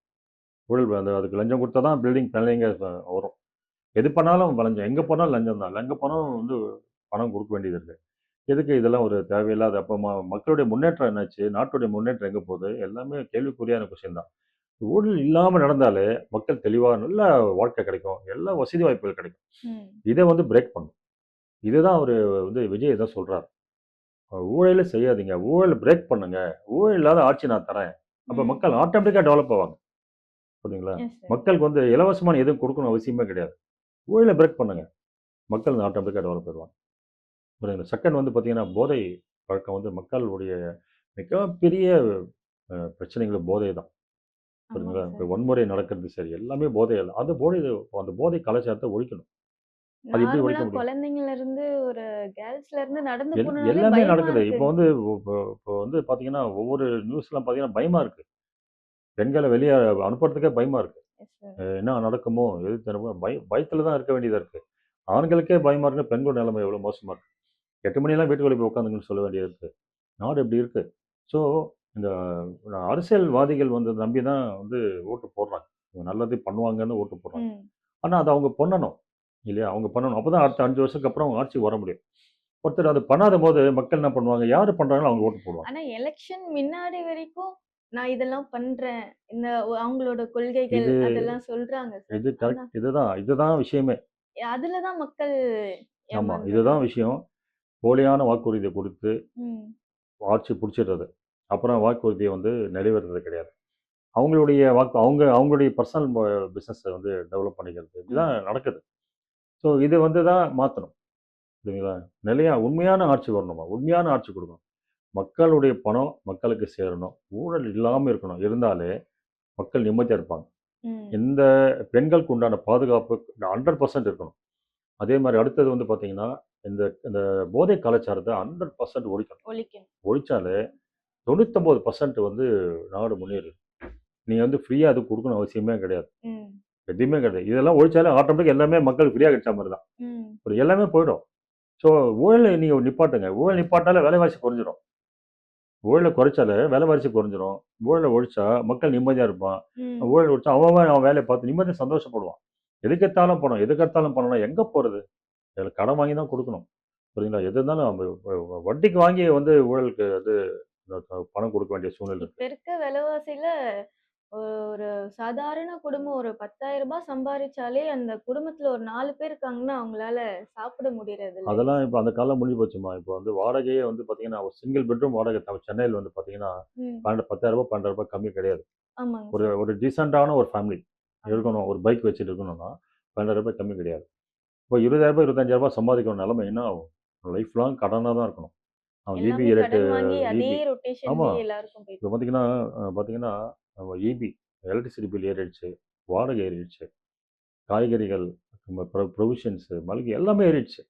ஊழல் அதுக்கு லஞ்சம் குடுத்தா தான் பில்டிங் பிளானிங்கே வரும். எது பண்ணாலும் லஞ்சம். எங்க போனாலும் லஞ்சம் தான். எங்க போனாலும் பணம் குடுக்க வேண்டியது இருக்கு. எதுக்கு இதெல்லாம் ஒரு தேவையில்லாத அப்ப மக்களுடைய முன்னேற்றம் என்னாச்சு? நாட்டுடைய முன்னேற்றம் எங்க போகுது? எல்லாமே கேள்விக்குறியான கொஸ்டின் தான். ஊழல் இல்லாம நடந்தாலே மக்கள் தெளிவா நல்ல வாழ்க்கை கிடைக்கும். எல்லா வசதி வாய்ப்புகள் கிடைக்கும். ம், இத பிரேக் பண்ணணும். இதுதான் அவரு விஜய் இதான் சொல்றாரு. ஊழலே செய்யாதீங்க. ஊழல் பிரேக் பண்ணுங்க. ஊழல் இல்லாத ஆட்சி நான் தரேன். அப்ப ம். மக்கள் ஆட்டோமேட்டிக்கா டெவலப் ஆவாங்க. புரியுதுங்களா? Yes sir. மக்களுக்கு இலவசமான எதுவும் குடுக்கணும் அவசியமே கிடையாது. ஊழலை பிரேக் பண்ணுங்க, மக்கள் ஆட்டோமேட்டிக்காக டெவலப் ஆயிடுவாங்க. புரியுதுங்களா? செகண்ட் வந்து பார்த்தீங்கன்னா, போதை பழக்கம் வந்து மக்களுடைய மிகப்பெரிய பிரச்சனைகள் போதை தான். ஆமாங்க புரியுதுங்களா? இப்போ சார். வன்முறை நடக்கிறது சரி, எல்லாமே போதையில அந்த போதை கலாச்சாரத்தை ஒழிக்கணும். அது எப்படி நார்மலா ஒழிக்க முடியும்? குழந்தைங்கள்ல இருந்து ஒரு கேர்ள்ஸ்ல இருந்து நடந்து போணும்னாலே எல்லாமே பயமா நடக்குது. இப்போ இருக்குங்க வந்து சார். இப்போ வந்து பார்த்தீங்கன்னா, ஒவ்வொரு நியூஸ்லாம் பார்த்தீங்கன்னா பயமா இருக்கு. பெண்கள வெளிய அனுப்புறதுக்கே பயமா இருக்கு. Yes sir. என்ன நடக்குமோ? எது தெரியுமோ? பயத்துல தான் இருக்க வேண்டியதா இருக்கு. ஆண்களுக்கே பயமா இருக்குன்னா, பெண்களோட நிலைமை எவ்வளோ மோசமா இருக்கு. 8 மணியெல்லாம் வீட்டுக்குள்ள போய் உட்காந்துங்கன்னு சொல்ல வேண்டியது இருக்கு. நாடு இப்படி இருக்கு. ஸோ, இந்த அரசியல்வாதிகள் வந்து நம்பி தான் வந்து ஓட்டு போடுறாங்க. இவங்க நல்லது பண்ணுவாங்கன்னு ஓட்டு போடுறாங்க. ம். ஆனா, அத அவங்க பண்ணணும். இல்லையா? அவங்க பண்ணணும். அப்பதான் அடுத்த 5 வருஷத்துக்கு அப்புறம் அவங்க ஆட்சிக்கு வர முடியும். ஒருத்தர் அத பண்ணாதபோது மக்கள் என்ன பண்ணுவாங்க? யாரு பண்றாங்களோ அவங்க ஓட்டு போடுவாங்க. ஆனா எலக்ஷன் முன்னாடி வரைக்கும் நான் இதெல்லாம் பண்றேன். இந்த அவங்களோட கொள்கைகள் இது அதெல்லாம் சொல்றாங்க சார். இது ஆனா கரெக்ட். இதுதான் விஷயமே. அதுல தான் மக்கள் ஆமா. இதுதான் ஏமாந்துடுறாங்க. விஷயம். போலியான வாக்குறுதிய குடுத்து ம். ஆட்சி புடிச்சிடுறது. அப்புறம் வாக்குறுதிய வந்து நிறைவேறுறது கிடையாது. அவங்களுடைய பர்சனல் பிசினஸ வந்து டெவலப் பண்ணிக்கிறது. ம். இப்படிதான் நடக்குது. ஸோ இது வந்து தான் மாத்தணும். சரிங்களா? உண்மையான ஆட்சி வரணுமா? உண்மையான ஆட்சி குடுக்கணும். மக்களுடைய பணம் மக்களுக்கு சேரணும். ஊழல் இல்லாம இருக்கணும். இருந்தாலே மக்கள் நிம்மதியா இருப்பாங்க. ம். இந்த பெண்களுக்கு உண்டான பாதுகாப்பு 100% இருக்கணும். அதே மாரி அடுத்தது வந்து பார்த்தீங்கன்னா, இந்த இந்த போதை கலாச்சாரத்த 100% ஒழிக்கணும். ஒழிக்கணும். ஒழிச்சாலே 99% வந்து நாடு முன்னேறிடும். நீங்க வந்து ஃப்ரீயா எதுவும் குடுக்கணும் அவசியமே கிடையாது. ம். எதுவுமே கிடையாது. இதெல்லாம் ஒழிச்சாலே ஆட்டோமேட்டிக்கா எல்லாமே மக்களுக்கு ஃப்ரீயா கிடைச்ச மாரி தான். ம். இப்படி எல்லாமே போயிடும். ஸோ ஊழல நீங்க நிப்பாட்டுங்க. ஊழல் நிப்பாட்டினாலே விலைவாசி குறைஞ்சிரும். ஊழல குறைச்சாலே விலைவாசி குறைஞ்சிரும். ஊழல ஒழிச்சா மக்கள் நிம்மதியா இருப்பான். ம். ஊழல் ஒழிச்சா அவன் வேலைய பார்த்து நிம்மதியா சந்தோஷப்படுவான். எதுக்கெடுத்தாலும் பணம், எதுக்கெடுத்தாலும் பணம்னா எங்க போறது? இதுல கடன் வாங்கி தான் குடுக்கணும். புரியுதுங்களா? எது இருந்தாலும் வட்டிக்கு வாங்கி வந்து ஊழலுக்கு வந்து பணம் குடுக்க வேண்டிய சூழ்நிலை இப்ப இருக்கு. இருக்க விலைவாசியில ஒரு சாதாரண குடும்பம் ஒரு ரூ. 10,000 சம்பாரிச்சாலே, அந்த குடும்பத்துல ஒரு 4 பேர் இருக்காங்கன்னா, அவங்களால சாப்பிட முடியறது இல்லைங்க அதெல்லாம் சார். இப்ப அந்த காலம் முடிஞ்சு போச்சும்மா. இப்ப வந்து வாடகையே வந்து பார்த்தீங்கன்னா, ஒரு சிங்கிள் பெட்ரூம் வாடகை சென்னையில வந்து பார்த்தீங்கன்னா, ம். 12 ரூ. 10,000 ரூ. 12,000 கம்மி கிடையாது. ஆமாங்க ஒரு சார். ஒரு டீசென்ட்டான ஒரு ஃபேமிலி ஆமா. இருக்கணும். ஒரு பைக் வச்சுட்டு இருக்கணும்னா, ரூ. 12,000 கம்மி கிடையாது. இப்போ ரூ. 20,000 ரூ. 25,000 சம்பாதிக்கிற நிலைமை என்ன ஆகும்? லைஃப் லாங் கடனா தான் இருக்கணும். அவன் ஈபி எல்லாமே ரேட்டு கடன் வாங்கி அதே ஈபி ஆமா. ரொட்டேஷன்லயே எல்லாருக்கும் இப்ப போயிட்டு பார்த்தீங்கன்னா, நம்ம ஈபி, எலக்ட்ரிசிட்டி பில் ஏறிடுச்சு. வாடகை ஏறிடுச்சு. காய்கறிகள், நம்ம ப்ரொவிஷன்ஸ், மளிகை எல்லாமே ஏறிடுச்சு.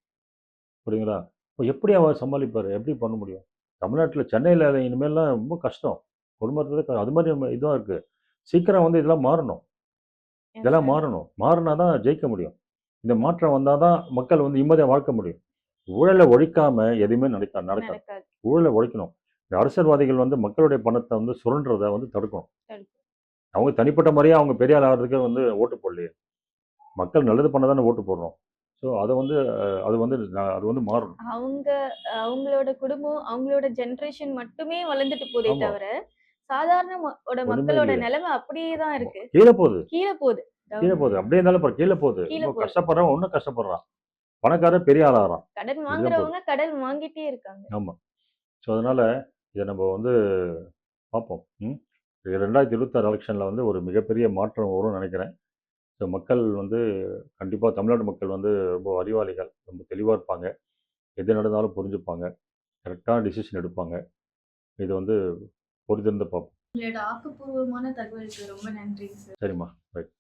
புரியுதுங்களா? இப்போ எப்படி அவர் சமாளிப்பாரு? எப்படி பண்ண முடியும்? தமிழ்நாட்டுல சென்னையில இனிமேல்லாம் ரொம்ப கஷ்டம். குடும்பத்துல அது மாரி இதுவா இருக்கு. சீக்கிரம் வந்து இதெல்லாம் மாறணும். எஸ் இதெல்லாம் சார். மாறணும். மாறுனா தான் ஜெயிக்க முடியும். இந்த மாற்றம் வந்தா தான் மக்கள் வந்து நிம்மதியா வாழ்க்க முடியும். ஊழல ஒழிக்காம எதுவுமே நடக்காது. நடக்காது. ஊழல ஒழிக்கணும். இந்த அரசியல்வாதிகள் வந்து மக்களுடைய பணத்த வந்து சுரண்டுறத வந்து தடுக்கணும். தடுக்கும். அவங்க தனிப்பட்ட முறையா அவங்க பெரிய ஆள் ஆகுறதுக்கு வந்து ஓட்டு போடலையே. மக்கள் நல்லது பண்ண தானே ஓட்டு போடுறோம். ஸோ அத வந்து அது வந்து மாறணும். அவங்க அவங்களோட குடும்பம், அவங்களோட ஜெனரேஷன் மட்டுமே வளர்ந்துட்டு போதே ஆமா. தவிர, சாதாரண ஒண்ணுமே மக்களோட இல்லையே. நிலைமை அப்படியே தான் ஆமா. இருக்கு. கீழ போகுது. கீழ போது. கீழ டவுன் போகுது. அப்படியே இருந்தாலும் கீழ போகுது. கீழ இப்போ போது. கஷ்டப்படுறவன் இன்னும் கஷ்டப்படுறான். பணக்காரன் பெரிய ஆளாகிறான். கடன் இப்படிதான் போகுது. வாங்குறவங்க கடன் வாங்கிட்டே இருக்காங்க. ஆமா. ஸோ அதனால இத நம்ம வந்து பார்ப்போம். 2026 எலக்ஷன்ல வந்து ஒரு மிகப்பெரிய மாற்றம் வரும்னு நெனைக்கிறேன். ஸோ மக்கள் வந்து கண்டிப்பா தமிழ்நாடு மக்கள் வந்து ரொம்ப அறிவாளிகள். ரொம்ப தெளிவா இருப்பாங்க. எது நடந்தாலும் புரிஞ்சுப்பாங்க. கரெக்ட்டான டிசிஷன் எடுப்பாங்க. இது வந்து பொறுத்திருந்து பார்ப்போம். உங்களோட ஆக்கப்பூர்வமான தகவலுக்கு ரொம்ப நன்றிங்க சார். சரிம்மா. ரைட்.